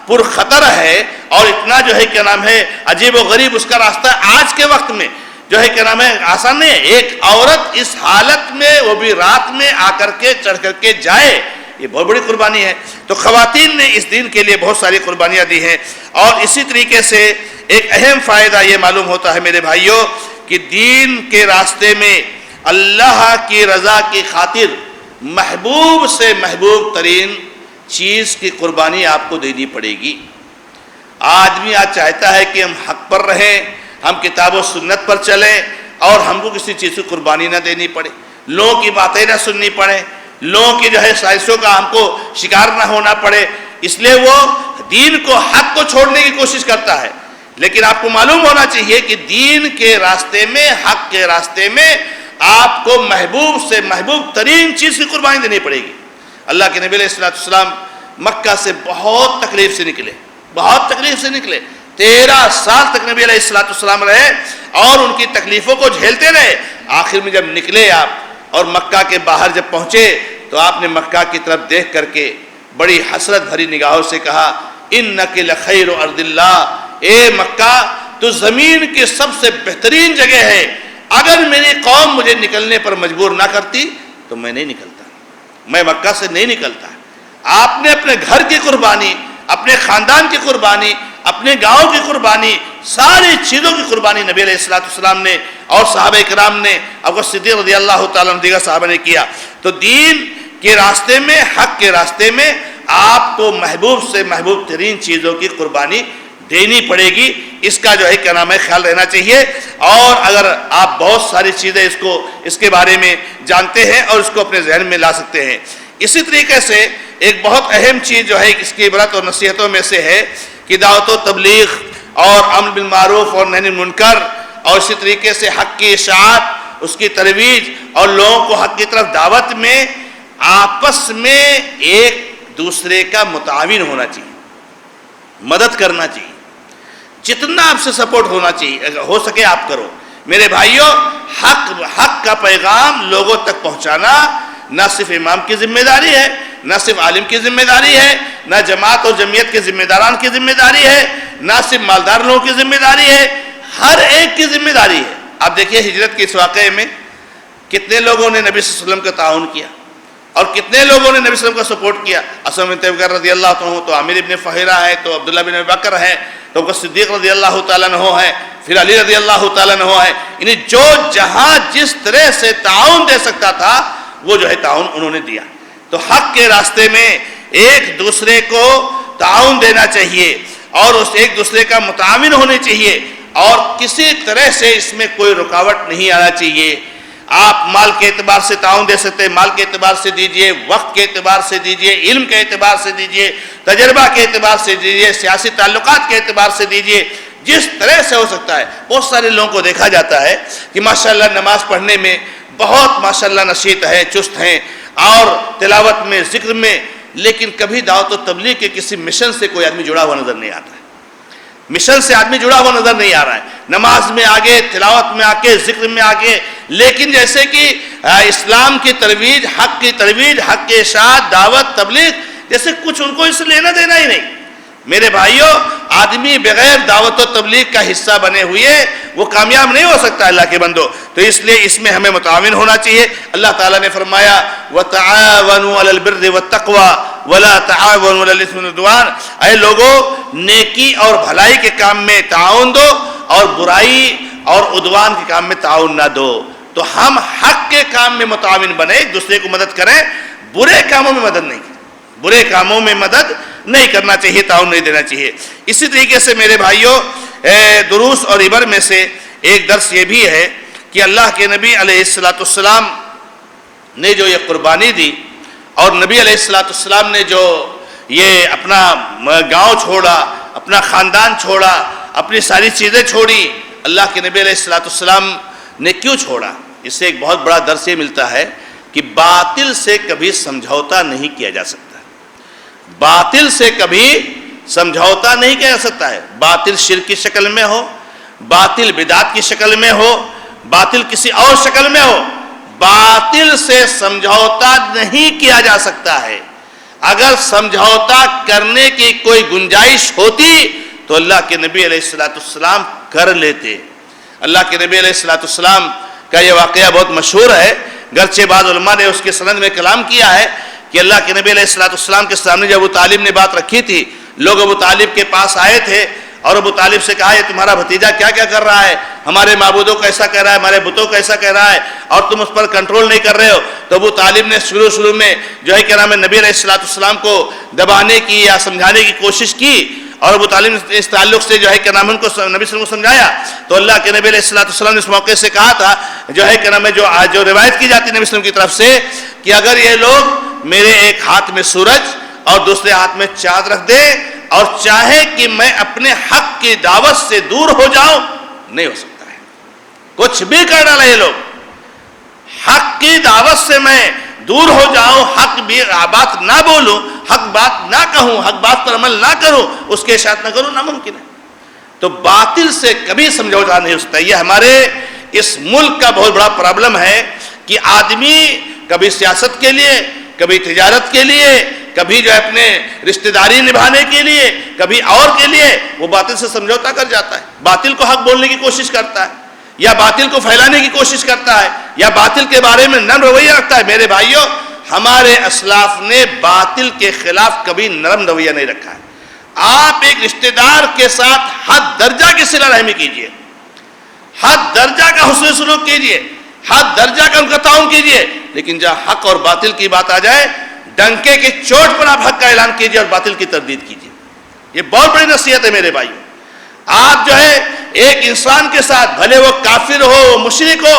پر خطر ہے اور اتنا جو ہے کیا نام ہے عجیب و غریب اس کا راستہ آج کے وقت میں جو ہے کیا نام ہے آسان نہیں ہے. ایک عورت اس حالت میں وہ بھی رات میں آ کر کے چڑھ کر کے جائے، یہ بہت بڑی قربانی ہے. تو خواتین نے اس دین کے لیے بہت ساری قربانیاں دی ہیں. اور اسی طریقے سے ایک اہم فائدہ یہ معلوم ہوتا ہے میرے بھائیوں کہ دین کے راستے میں اللہ کی رضا کی خاطر محبوب سے محبوب ترین چیز کی قربانی آپ کو دینی پڑے گی. آدمی آج چاہتا ہے کہ ہم حق پر رہیں، ہم کتاب و سنت پر چلیں، اور ہم کو کسی چیز کی قربانی نہ دینی پڑے، لوگوں کی باتیں نہ سننی پڑے، لوگوں کی جو ہے سازشوں کا ہم کو شکار نہ ہونا پڑے. اس لیے وہ دین کو حق کو چھوڑنے کی کوشش کرتا ہے. لیکن آپ کو معلوم ہونا چاہیے کہ دین کے راستے میں، حق کے راستے میں آپ کو محبوب سے محبوب ترین چیز کی قربانی دینی پڑے گی. اللہ کے نبی علیہ السلام مکہ سے بہت تکلیف سے نکلے، بہت تکلیف سے نکلے. 13 سال تک نبی علیہ السلام رہے اور ان کی تکلیفوں کو جھیلتے رہے. آخر میں جب نکلے آپ اور مکہ کے باہر جب پہنچے تو آپ نے مکہ کی طرف دیکھ کر کے بڑی حسرت بھری نگاہوں سے کہا انک لخیر ارض اللہ، اے مکہ تو زمین کی سب سے بہترین جگہ ہے. اگر میری قوم مجھے نکلنے پر مجبور نہ کرتی تو میں نہیں نکلتا، میں مکہ سے نہیں نکلتا. آپ نے اپنے گھر کی قربانی، اپنے خاندان کی قربانی، اپنے گاؤں کی قربانی، ساری چیزوں کی قربانی نبی علیہ السلام نے اور صحابہ کرام نے، ابو بکر صدیق رضی اللہ تعالیٰ عنہ دیگر صحابہ نے کیا۔ تو دین کے راستے میں، حق کے راستے میں آپ کو محبوب سے محبوب ترین چیزوں کی قربانی دینی پڑے گی، اس کا جو ہے کیا نام ہے خیال رہنا چاہیے۔ اور اگر آپ بہت ساری چیزیں اس کے بارے میں جانتے ہیں اور اس کو اپنے ذہن میں لا سکتے ہیں۔ اسی طریقے سے ایک بہت اہم چیز جو ہے اس کی عبرت اور نصیحتوں میں سے ہے کہ دعوت و تبلیغ اور امر بالمعروف اور نہی عن المنکر، اور اسی طریقے سے حق کی اشاعت، اس کی ترویج اور لوگوں کو حق کی طرف دعوت میں آپس میں ایک دوسرے کا متعاون ہونا چاہیے، مدد کرنا چاہیے، جتنا آپ سے سپورٹ ہونا چاہیے ہو سکے آپ کرو۔ میرے بھائیوں، حق کا پیغام لوگوں تک پہنچانا نہ صرف امام کی ذمہ داری ہے، نہ صرف عالم کی ذمہ داری ہے، نہ جماعت اور جمعیت کے ذمہ داران کی ذمہ داری ہے، نہ صرف مالدار لوگوں کی ذمہ داری ہے، ہر ایک کی ذمہ داری ہے۔ آپ دیکھیے ہجرت کے اس واقعے میں کتنے لوگوں نے نبی صلی اللہ علیہ وسلم کا تعاون کیا اور کتنے لوگوں نے نبی صلی اللہ علیہ وسلم کا سپورٹ کیا۔ اسما بنت ابی بکر رضی اللہ عنہ، تو عامر ابن فہیرہ ہے، تو عبداللہ بن ابی بکر ہے، تو ابو بکر صدیق رضی اللہ تعالیٰ عنہ ہے، پھر علی رضی اللہ تعالیٰ عنہ ہے۔ یعنی جو جہاں جس طرح سے تعاون دے سکتا تھا وہ جو ہے تعاون انہوں نے دیا۔ تو حق کے راستے میں ایک دوسرے کو تعاون دینا چاہیے اور اس ایک دوسرے کا متعاون ہونے چاہیے، اور کسی طرح سے اس میں کوئی رکاوٹ نہیں آنا چاہیے۔ آپ مال کے اعتبار سے تعاون دے سکتے ہیں، مال کے اعتبار سے دیجئے، وقت کے اعتبار سے دیجئے، علم کے اعتبار سے دیجئے، تجربہ کے اعتبار سے دیجئے، سیاسی تعلقات کے اعتبار سے دیجئے، جس طرح سے ہو سکتا ہے۔ بہت سارے لوگوں کو دیکھا جاتا ہے کہ ماشاءاللہ نماز پڑھنے میں بہت ماشاءاللہ نشیط ہیں، چست ہیں، اور تلاوت میں، ذکر میں، لیکن کبھی دعوت و تبلیغ کے کسی مشن سے کوئی آدمی جڑا ہوا نظر نہیں آتا ہے۔ مشن سے آدمی جڑا ہوا نظر نہیں آ رہا ہے، نماز میں آگے، تلاوت میں آگے، ذکر میں آگے، لیکن جیسے کہ اسلام کی ترویج، حق کی ترویج، حق کے اشاعت، دعوت، تبلیغ، جیسے کچھ ان کو اس سے لینا دینا ہی نہیں۔ میرے بھائیوں، آدمی بغیر دعوت و تبلیغ کا حصہ بنے ہوئے وہ کامیاب نہیں ہو سکتا اللہ کے بندو۔ تو اس لیے اس میں ہمیں متعاون ہونا چاہیے۔ اللہ تعالیٰ نے فرمایا وَتَعَاوَنُوا عَلَى الْبِرِّ وَالتَّقْوَى وَلَا تَعَاوَنُوا عَلَى الْإِثْمِ وَالْعُدْوَانِ۔ اے لوگو، نیکی اور بھلائی کے کام میں تعاون دو اور برائی اور عدوان کے کام میں تعاون نہ دو۔ تو ہم حق کے کام میں متعاون بنے، ایک دوسرے کو مدد کریں، برے کاموں میں مدد نہیں کریں، برے کاموں میں مدد نہیں کرنا چاہیے، تعاون نہیں دینا چاہیے۔ اسی طریقے سے میرے بھائیوں، دروس اور عبر میں سے ایک درس یہ بھی ہے کہ اللہ کے نبی علیہ السلام نے جو یہ قربانی دی، اور نبی علیہ السلام نے جو یہ اپنا گاؤں چھوڑا، اپنا خاندان چھوڑا، اپنی ساری چیزیں چھوڑی، اللہ کے نبی علیہ السلام نے کیوں چھوڑا؟ اس سے ایک بہت بڑا درس یہ ملتا ہے کہ باطل سے کبھی سمجھوتا نہیں کیا جا سکتا، باطل سے کبھی سمجھوتا نہیں کیا جا سکتا ہے۔ باطل شرک کی شکل میں ہو، باطل بدعت کی شکل میں ہو، باطل کسی اور شکل میں ہو، باطل سے سمجھوتا نہیں کیا جا سکتا ہے۔ اگر سمجھوتا کرنے کی کوئی گنجائش ہوتی تو اللہ کے نبی علیہ السلام کر لیتے۔ اللہ کے نبی علیہ السلام کا یہ واقعہ بہت مشہور ہے، گرچہ بعض علماء نے اس کے سند میں کلام کیا ہے کہ اللہ کے نبی علیہ السلام کے سامنے جب ابو طالب نے بات رکھی تھی، لوگ ابو طالب کے پاس آئے تھے اور ابو طالب سے کہا یہ تمہارا بھتیجا کیا کیا کر رہا ہے، ہمارے معبودوں کو ایسا کہہ رہا ہے، ہمارے بتوں کو ایسا کہہ رہا ہے، اور تم اس پر کنٹرول نہیں کر رہے ہو۔ تو ابو طالب نے شروع میں جو ہے کیا نام ہے نبی علیہ السلام کو دبانے کی یا سمجھانے کی کوشش کی، اور ابو طالب نے اس تعلق سے جو ہے کہ نام ان کو نبی صلی اللہ علیہ وسلم کو سمجھایا۔ تو اللہ کے نبی علیہ السلام نے اس موقع سے کہا تھا، جو ہے کہ نام جو روایت کی جاتی ہے نبی صلی اللہ علیہ وسلم کی طرف سے، کہ اگر یہ لوگ میرے ایک ہاتھ میں سورج اور دوسرے ہاتھ میں چاند رکھ دے اور چاہے کہ میں اپنے حق کی دعوت سے دور ہو جاؤں، نہیں ہو سکتا ہے۔ کچھ بھی کر ڈالے یہ لوگ، حق کی دعوت سے میں دور ہو جاؤں، حق بات نہ بولوں، حق بات نہ کہوں، حق بات پر عمل نہ کروں، اس کے اشاعت نہ کروں، ناممکن ہے۔ تو باطل سے کبھی سمجھوتا نہیں ہو سکتا۔ یہ ہمارے اس ملک کا بہت بڑا پرابلم ہے کہ آدمی کبھی سیاست کے لیے، کبھی تجارت کے لیے، کبھی جو ہے اپنے رشتہ داری نبھانے کے لیے، کبھی اور کے لیے وہ باطل سے سمجھوتا کر جاتا ہے، باطل کو حق بولنے کی کوشش کرتا ہے، یا باطل کو پھیلانے کی کوشش کرتا ہے، یا باطل کے بارے میں نرم رویہ رکھتا ہے۔ میرے بھائیوں، ہمارے اسلاف نے باطل کے خلاف کبھی نرم رویہ نہیں رکھا ہے۔ آپ ایک رشتہ دار کے ساتھ حد درجہ کی صلہ رحمی کیجئے، حد درجہ کا حسن سلوک کیجئے، حد درجہ کا ان کا تعاون کیجئے، لیکن جہاں حق اور باطل کی بات آ جائے ڈنکے کی چوٹ پر آپ حق کا اعلان کیجئے اور باطل کی تردید کیجئے۔ یہ بہت بڑی نصیحت ہے میرے بھائیوں۔ آپ جو ہے ایک انسان کے ساتھ بھلے وہ کافر ہو مشرک ہو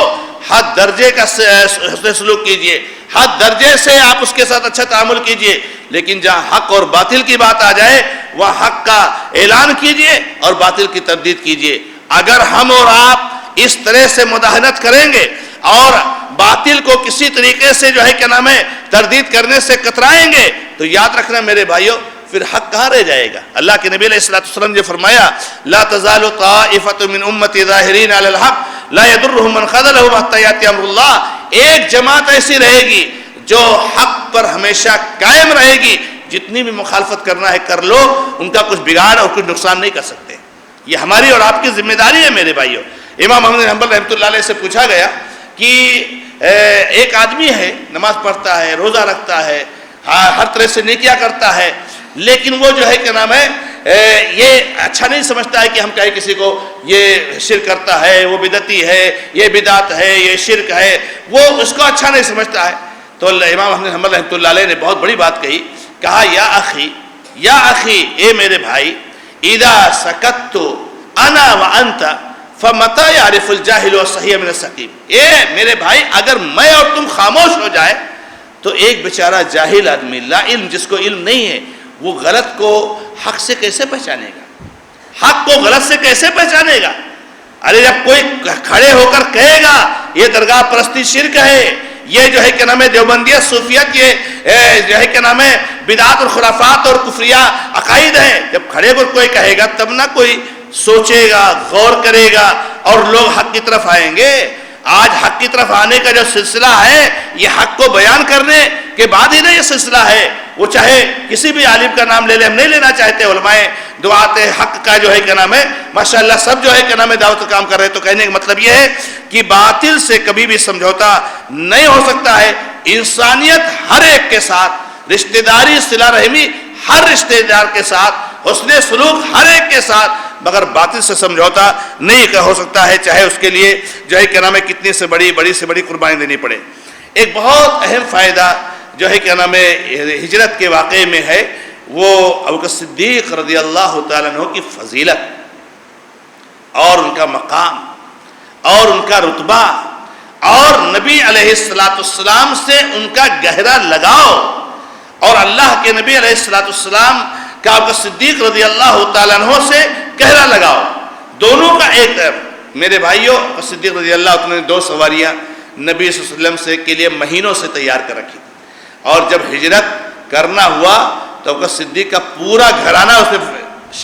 حد درجے کا حسن سلوک کیجئے، حد درجے سے آپ اس کے ساتھ اچھا تعامل کیجئے، لیکن جہاں حق اور باطل کی بات آ جائے وہ حق کا اعلان کیجئے اور باطل کی تردید کیجئے۔ اگر ہم اور آپ اس طرح سے مداہنت کریں گے اور باطل کو کسی طریقے سے جو ہے کیا نام ہے تردید کرنے سے کترائیں گے تو یاد رکھنا میرے بھائیوں پھر حق کہاں رہ جائے گا۔ اللہ کے نبی علیہ الصلوۃ والسلام نے فرمایا لا تزال طائفة من امتی ظاہرین علی الحق لا يضرهم من خذلهم حتى یأتی امر اللہ۔ ایک جماعت ایسی رہے گی جو حق پر ہمیشہ قائم رہے گی، جتنی بھی مخالفت کرنا ہے کر لو، ان کا کچھ بگاڑ اور کچھ نقصان نہیں کر سکتے۔ یہ ہماری اور آپ کی ذمہ داری ہے میرے بھائیوں۔ امام احمد بن حنبل رحمۃ اللہ علیہ سے پوچھا گیا کہ ایک آدمی ہے نماز پڑھتا ہے، روزہ رکھتا ہے، ہر طرح سے نیکیاں کرتا ہے، لیکن وہ جو ہے کیا نام ہے یہ اچھا نہیں سمجھتا ہے کہ ہم کہیں کسی کو یہ شرک کرتا ہے، وہ بدعتی ہے، یہ بدعت ہے، یہ شرک ہے، وہ اس کو اچھا نہیں سمجھتا ہے۔ تو امام احمد بن حنبل رحمۃ اللہ علیہ نے بہت بڑی بات کہی، کہا یا اخی اے میرے بھائی اذا سکت انا وانت فمتى يعرف الجاہل الصحیح من السقیم۔ اے میرے بھائی اگر میں اور تم خاموش ہو جائے تو ایک بیچارہ جاہل آدمی لا علم جس کو علم نہیں ہے وہ غلط کو حق سے کیسے پہچانے گا، حق کو غلط سے کیسے پہچانے گا؟ ارے جب کوئی کھڑے ہو کر کہے گا یہ درگاہ پرستی شرک ہے، یہ جو ہے کیا نام ہے دیوبندیت صوفیت، یہ جو ہے کیا نام ہے بدعات اور خرافات اور کفریہ عقائد ہیں، جب کھڑے ہو کر کوئی کہے گا تب نہ کوئی سوچے گا، غور کرے گا اور لوگ حق کی طرف آئیں گے۔ آج حق کی طرف آنے کا جو سلسلہ ہے یہ حق کو بیان کرنے کے بعد ہی نا یہ سلسلہ ہے، وہ چاہے کسی بھی عالم کا نام لے لے، ہم نہیں لینا چاہتے، علماء دعات حق کا جو ہے کیا نام ہے ماشاءاللہ سب جو ہے کیا نام ہے دعوت کا کام کر رہے ہیں۔ تو کہنے کا مطلب یہ ہے کہ باطل سے کبھی بھی سمجھوتا نہیں ہو سکتا ہے۔ انسانیت ہر ایک کے ساتھ، رشتہ داری صلہ رحمی ہر رشتہ دار کے ساتھ، حسن سلوک ہر ایک کے ساتھ، مگر باطل سے سمجھوتا نہیں ہو سکتا ہے، چاہے اس کے لیے جو ہے کیا نام ہے کتنی سے بڑی قربانی دینی پڑے۔ ایک بہت اہم فائدہ جو ہے کیا نام ہے ہجرت کے واقعے میں ہے، وہ ابوبکر صدیق رضی اللہ تعالیٰ عنہ کی فضیلت اور ان کا مقام اور ان کا رتبہ اور نبی علیہ السلام سے ان کا گہرا لگاؤ اور اللہ کے نبی علیہ السلام کا ابوبکر صدیق رضی اللہ تعالیٰ عنہ سے گہرا لگاؤ، دونوں کا ایک میرے بھائیوں ابوبکر صدیق رضی اللہ عنہ نے 2 سواریاں نبی صلی اللہ علیہ وسلم سے کے لیے مہینوں سے تیار کر رکھی، اور جب ہجرت کرنا ہوا تو ابوبکر صدیق کا پورا گھرانہ اس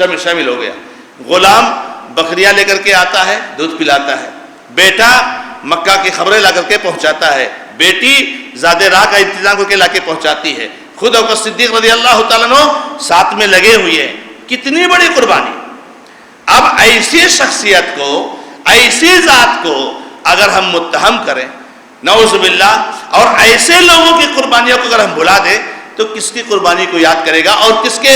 میں شامل ہو گیا۔ غلام بکریاں لے کر کے آتا ہے، دودھ پلاتا ہے، بیٹا مکہ کی خبریں لا کر کے پہنچاتا ہے، بیٹی زیادہ راہ کا انتظام کر کے لا کے پہنچاتی ہے، خود ابوبکر صدیق رضی اللہ تعالیٰ عنہ ساتھ میں لگے ہوئے ہیں۔ کتنی بڑی قربانی! اب ایسی شخصیت کو، ایسی ذات کو اگر ہم متہم کریں نعوذ باللہ، اور ایسے لوگوں کی قربانیوں کو اگر ہم بھلا دیں تو کس کی قربانی کو یاد کرے گا اور کس کے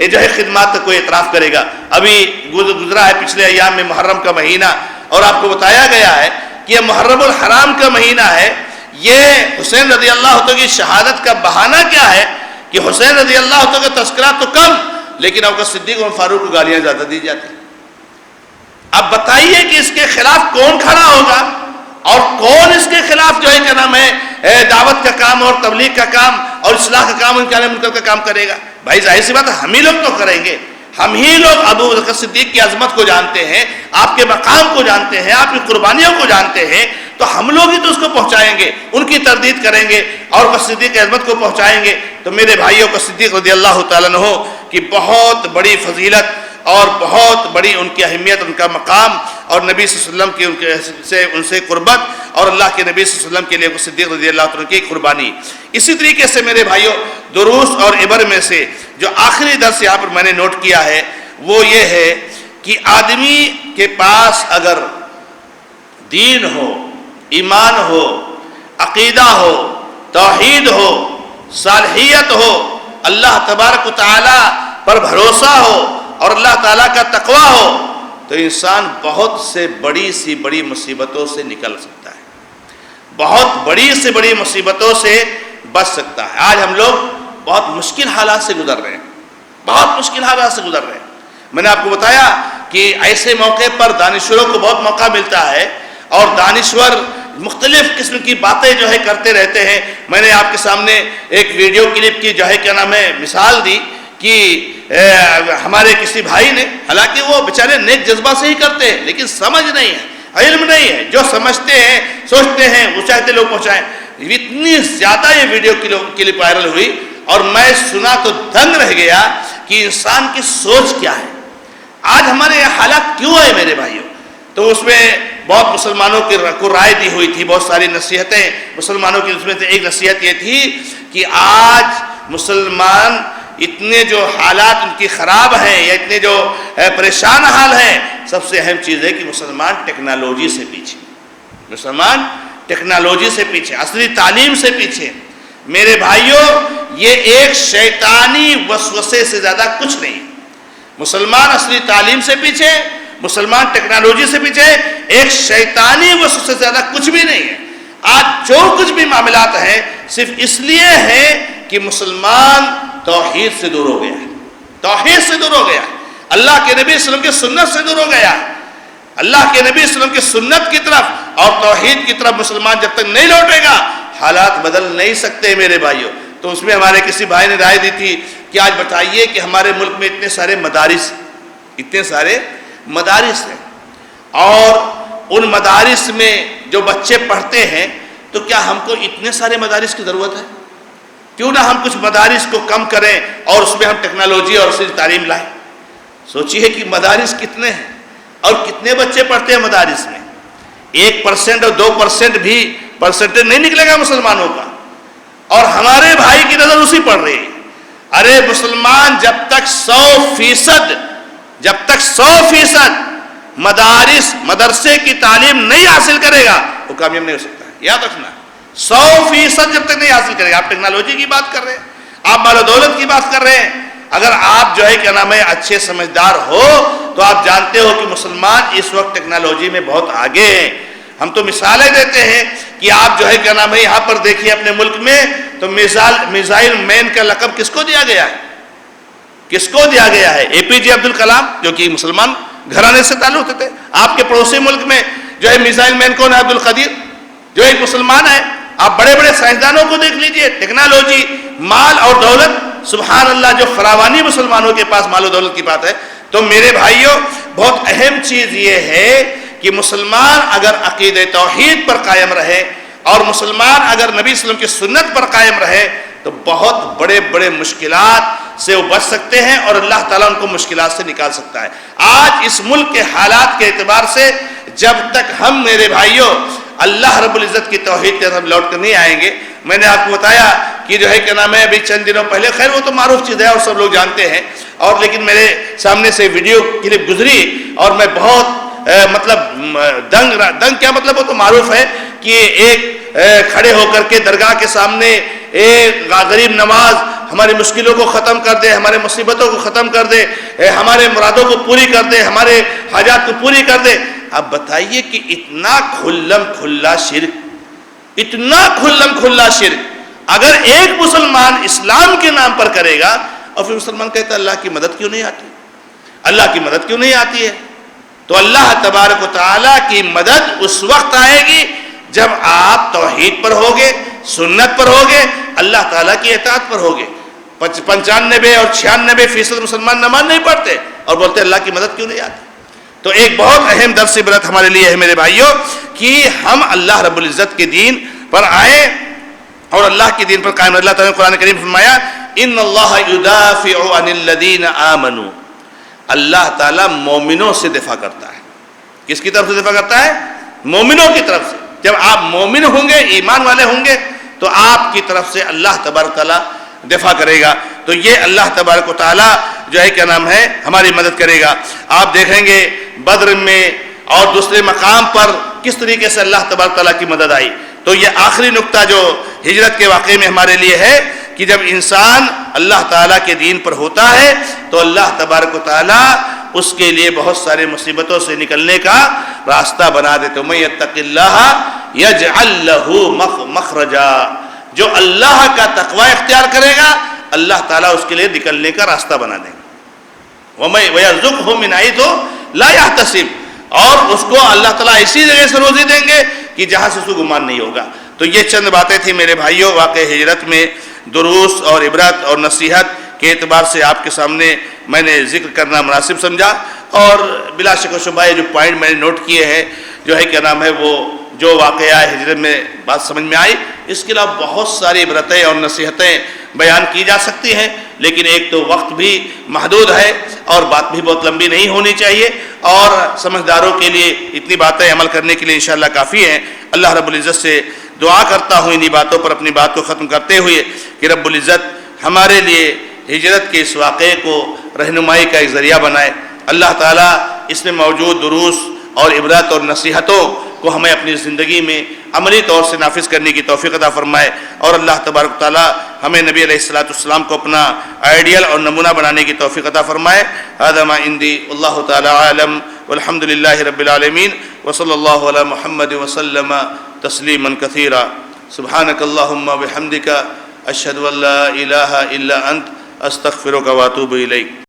جو ہے خدمات کا کوئی اعتراف کرے گا؟ ابھی گزرا ہے پچھلے ایام میں محرم کا مہینہ، اور آپ کو بتایا گیا ہے کہ یہ محرم الحرام کا مہینہ ہے۔ یہ حسین رضی اللہ عنہ کی شہادت کا بہانہ کیا ہے کہ حسین رضی اللہ عنہ کا تذکرہ تو کم، لیکن ابوبکر صدیق اور فاروق کو گالیاں زیادہ دی جاتی۔ اب بتائیے کہ اس کے خلاف کون کھڑا ہوگا اور کون اس کے خلاف جو ہے کیا نام ہے دعوت کا کام اور تبلیغ کا کام اور اصلاح کا کام، ان کا کام کرے گا؟ بھائی ظاہر سی بات ہے ہم ہی لوگ تو کریں گے، ہم ہی لوگ ابو بکر صدیق کی عظمت کو جانتے ہیں، آپ کے مقام کو جانتے ہیں، آپ کی قربانیوں کو جانتے ہیں، تو ہم لوگ ہی تو اس کو پہنچائیں گے، ان کی تردید کریں گے اور بکر صدیق کی عظمت کو پہنچائیں گے۔ تو میرے بھائیوں بکر صدیق رضی اللہ تعالیٰ عنہ کی بہت بڑی فضیلت اور بہت بڑی ان کی اہمیت، ان کا مقام اور نبی صلی اللہ علیہ وسلم کی ان سے قربت اور اللہ کے نبی صلی اللہ علیہ وسلم کے لیے بکر صدیق رضی اللہ عنہ کی قربانی۔ اسی طریقے سے میرے بھائیوں دروس اور عبر میں سے جو آخری درس یہاں پر میں نے نوٹ کیا ہے وہ یہ ہے کہ آدمی کے پاس اگر دین ہو، ایمان ہو، عقیدہ ہو، توحید ہو صالحیت ہو، اللہ تبارک و تعالی پر بھروسہ ہو اور اللہ تعالیٰ کا تقوی ہو، تو انسان بہت سے بڑی سی بڑی مصیبتوں سے نکل سکتا ہے، بہت بڑی سے بڑی مصیبتوں سے بچ سکتا ہے۔ آج ہم لوگ بہت مشکل حالات سے گزر رہے ہیں، بہت مشکل حالات سے گزر رہے ہیں۔ میں نے آپ کو بتایا کہ ایسے موقع پر دانشوروں کو بہت موقع ملتا ہے اور دانشور مختلف قسم کی باتیں جو ہے کرتے رہتے ہیں۔ میں نے آپ کے سامنے ایک ویڈیو کلپ کی جو ہے کیا نام ہے مثال دی کہ ہمارے کسی بھائی نے، حالانکہ وہ بیچارے نیک جذبہ سے ہی کرتے ہیں لیکن سمجھ نہیں ہے، علم نہیں ہے، جو سمجھتے ہیں سوچتے ہیں وہ چاہتے لوگ پہنچائیں۔ اتنی زیادہ یہ ویڈیو کلپ وائرل ہوئی اور میں سنا تو دنگ رہ گیا کہ انسان کی سوچ کیا ہے، آج ہمارے یہ حالات کیوں ہے میرے بھائیوں۔ تو اس میں بہت مسلمانوں کو رائے دی ہوئی تھی، بہت ساری نصیحتیں مسلمانوں کی، اس میں سے ایک نصیحت یہ تھی کہ آج مسلمان اتنے جو حالات ان کی خراب ہیں یا اتنے جو پریشان حال ہیں، سب سے اہم چیز ہے کہ مسلمان ٹیکنالوجی سے پیچھے، مسلمان ٹیکنالوجی سے پیچھے، اصلی تعلیم سے پیچھے۔ میرے بھائیوں یہ ایک شیطانی وسوسے سے زیادہ کچھ نہیں، مسلمان اصلی تعلیم سے پیچھے، مسلمان ٹیکنالوجی سے پیچھے، ایک شیطانی وسوسے سے زیادہ کچھ بھی نہیں ہے۔ آج جو کچھ بھی معاملات ہیں صرف اس لیے ہیں کہ مسلمان توحید سے دور ہو گیا ہے، توحید سے دور ہو گیا ہے، اللہ کے نبی صلی اللہ علیہ وسلم کی سنت سے دور ہو گیا ہے۔ اللہ کے نبی صلی اللہ علیہ وسلم کی سنت کی طرف اور توحید کی طرف مسلمان جب تک نہیں لوٹے گا حالات بدل نہیں سکتے میرے بھائیوں۔ تو اس میں ہمارے کسی بھائی نے رائے دی تھی کہ آج بتائیے کہ ہمارے ملک میں اتنے سارے مدارس ہیں اور ان مدارس میں جو بچے پڑھتے ہیں، تو کیا ہم کو اتنے سارے مدارس کی ضرورت ہے؟ کیوں نہ ہم کچھ مدارس کو کم کریں اور اس میں ہم ٹیکنالوجی اور اصلی تعلیم لائیں۔ سوچئے کہ مدارس کتنے ہیں اور کتنے بچے پڑھتے ہیں مدارس میں، 1% اور 2% بھی پرسنٹیج نہیں نکلے گا مسلمانوں کا، اور ہمارے بھائی کی نظر اسی پڑ رہی ہے۔ ارے مسلمان جب تک 100% مدرسے کی تعلیم نہیں حاصل کرے گا وہ کامیاب نہیں ہو سکتا ہے، یاد رکھنا۔ 100% جب تک نہیں حاصل کرے گا، آپ ٹیکنالوجی کی بات کر رہے ہیں، آپ مال و دولت کی بات کر رہے ہیں، اگر آپ جو ہے کیا نام ہے اچھے سمجھدار ہو تو آپ جانتے ہو کہ مسلمان اس وقت ٹیکنالوجی میں بہت آگے ہیں۔ ہم تو مثالیں دیتے ہیں کہ آپ جو ہے کیا نام ہے یہاں پر دیکھیے اپنے ملک میں تو میزائل مین کا لقب کس کو دیا گیا ہے؟ کس کو دیا گیا ہے؟ اے پی جے عبد الکلام، جو کہ مسلمان گھرانے سے تعلق تھے۔ آپ کے پڑوسی ملک میں جو ہے میزائل مین کون ہے؟ عبد القدیر، جو ایک مسلمان ہے۔ آپ بڑے بڑے سائنسدانوں کو دیکھ لیجئے، ٹیکنالوجی، مال اور دولت، سبحان اللہ، جو فراوانی مسلمانوں کے پاس مال و دولت کی بات ہے۔ تو میرے بھائیوں بہت اہم چیز یہ ہے کہ مسلمان اگر عقیدہ توحید پر قائم رہے اور مسلمان اگر نبی صلی اللہ علیہ وسلم کی سنت پر قائم رہے تو بہت بڑے بڑے مشکلات سے وہ بچ سکتے ہیں اور اللہ تعالیٰ ان کو مشکلات سے نکال سکتا ہے۔ آج اس ملک کے حالات کے اعتبار سے جب تک ہم میرے بھائیوں اللہ رب العزت کی توحید کے طرف لوٹ کر نہیں آئیں گے، میں نے آپ کو بتایا کہ جو ہے کیا نام ہے ابھی چند دنوں پہلے، خیر وہ تو معروف چیز ہے اور سب لوگ جانتے ہیں، اور لیکن میرے سامنے سے ویڈیو کلپ گزری اور میں بہت مطلب دنگ کیا مطلب، وہ تو معروف ہے کہ ایک کھڑے ہو کر کے درگاہ کے سامنے ایک غریب نواز ہماری مشکلوں کو ختم کر دے، ہمارے مصیبتوں کو ختم کر دے، ہمارے مرادوں کو پوری کر دے، ہمارے حاجات کو پوری کر دے۔ اب بتائیے کہ اتنا کھلم کھلا شرک، اتنا کھلم کھلا شرک اگر ایک مسلمان اسلام کے نام پر کرے گا، اور پھر مسلمان کہتا ہے اللہ کی مدد کیوں نہیں آتی، اللہ کی مدد کیوں نہیں آتی ہے؟ تو اللہ تبارک و تعالیٰ کی مدد اس وقت آئے گی جب آپ توحید پر ہوگے، سنت پر ہوگے، اللہ تعالیٰ کی اطاعت پر ہوگے۔ 95 اور 96% مسلمان نماز نہیں پڑھتے اور بولتے اللہ کی مدد کیوں نہیں آتی۔ تو ایک بہت اہم درس عبرت ہمارے لیے ہے میرے بھائیوں کہ ہم اللہ رب العزت کے دین پر آئیں اور اللہ کے دین پر قائم۔ اللہ تعالیٰ نے قرآن کریم فرمایا ان اللہ یدافع عن الذین آمنوا، اللہ تعالیٰ مومنوں سے دفاع کرتا ہے۔ کس کی طرف سے دفاع کرتا ہے؟ مومنوں کی طرف سے۔ جب آپ مومن ہوں گے، ایمان والے ہوں گے، تو آپ کی طرف سے اللہ تبارک تعالیٰ دفاع کرے گا۔ تو یہ اللہ تبارک و تعالیٰ جو ہے کیا نام ہے ہماری مدد کرے گا۔ آپ دیکھیں گے بدر میں اور دوسرے مقام پر کس طریقے سے اللہ تبارک تعالیٰ کی مدد آئی۔ تو یہ آخری نقطہ جو ہجرت کے واقعے میں ہمارے لیے ہے کہ جب انسان اللہ تعالیٰ کے دین پر ہوتا ہے تو اللہ تبارک و تعالیٰ اس کے لیے بہت سارے مصیبتوں سے نکلنے کا راستہ بنا دیتے. وَمَن يَتَّقِ اللَّهَ يَجْعَل لَّهُ مَخْرَجًا، جو اللہ کا تقوی اختیار کرے گا اللہ تعالیٰ اس کے لیے نکلنے کا راستہ بنا دیں گے. وَيَرْزُقْهُ مِنْ حَيْثُ لَا يَحْتَسِبُ، اور اس کو اللہ تعالیٰ ایسی جگہ سے روزی دیں گے کہ جہاں سے اس کو گمان نہیں ہوگا. تو یہ چند باتیں تھیں میرے بھائیوں، واقع ہجرت میں دروس اور عبرت اور نصیحت کے اعتبار سے آپ کے سامنے میں نے ذکر کرنا مناسب سمجھا. اور بلا شک و شبہ جو پوائنٹ میں نے نوٹ کیے ہیں جو ہے کیا نام ہے وہ جو واقعہ ہجرت میں بات سمجھ میں آئی، اس کے علاوہ بہت ساری عبرتیں اور نصیحتیں بیان کی جا سکتی ہیں، لیکن ایک تو وقت بھی محدود ہے اور بات بھی بہت لمبی نہیں ہونی چاہیے، اور سمجھداروں کے لیے اتنی باتیں عمل کرنے کے لیے انشاءاللہ کافی ہیں. اللہ رب العزت سے دعا کرتا ہوں انہی باتوں پر اپنی بات کو ختم کرتے ہوئے کہ رب العزت ہمارے لیے ہجرت کے اس واقعے کو رہنمائی کا ایک ذریعہ بنائے. اللہ تعالیٰ اس میں موجود دروس اور عبرت اور نصیحتوں کو ہمیں اپنی زندگی میں عملی طور سے نافذ کرنے کی توفیق عطا فرمائے، اور اللہ تبارک تعالیٰ ہمیں نبی علیہ السلام کو اپنا آئیڈیل اور نمونہ بنانے کی توفیق عطا فرمائے. ھذا ما عندی واللہ تعالی عالم والحمد للہ رب العالمین وصلی اللہ علی محمد وسلم تسلیما کثیرا. سبحانک اللہم وبحمدک اشہد ان لا الہ الا انت استغفرک واتوب الیک.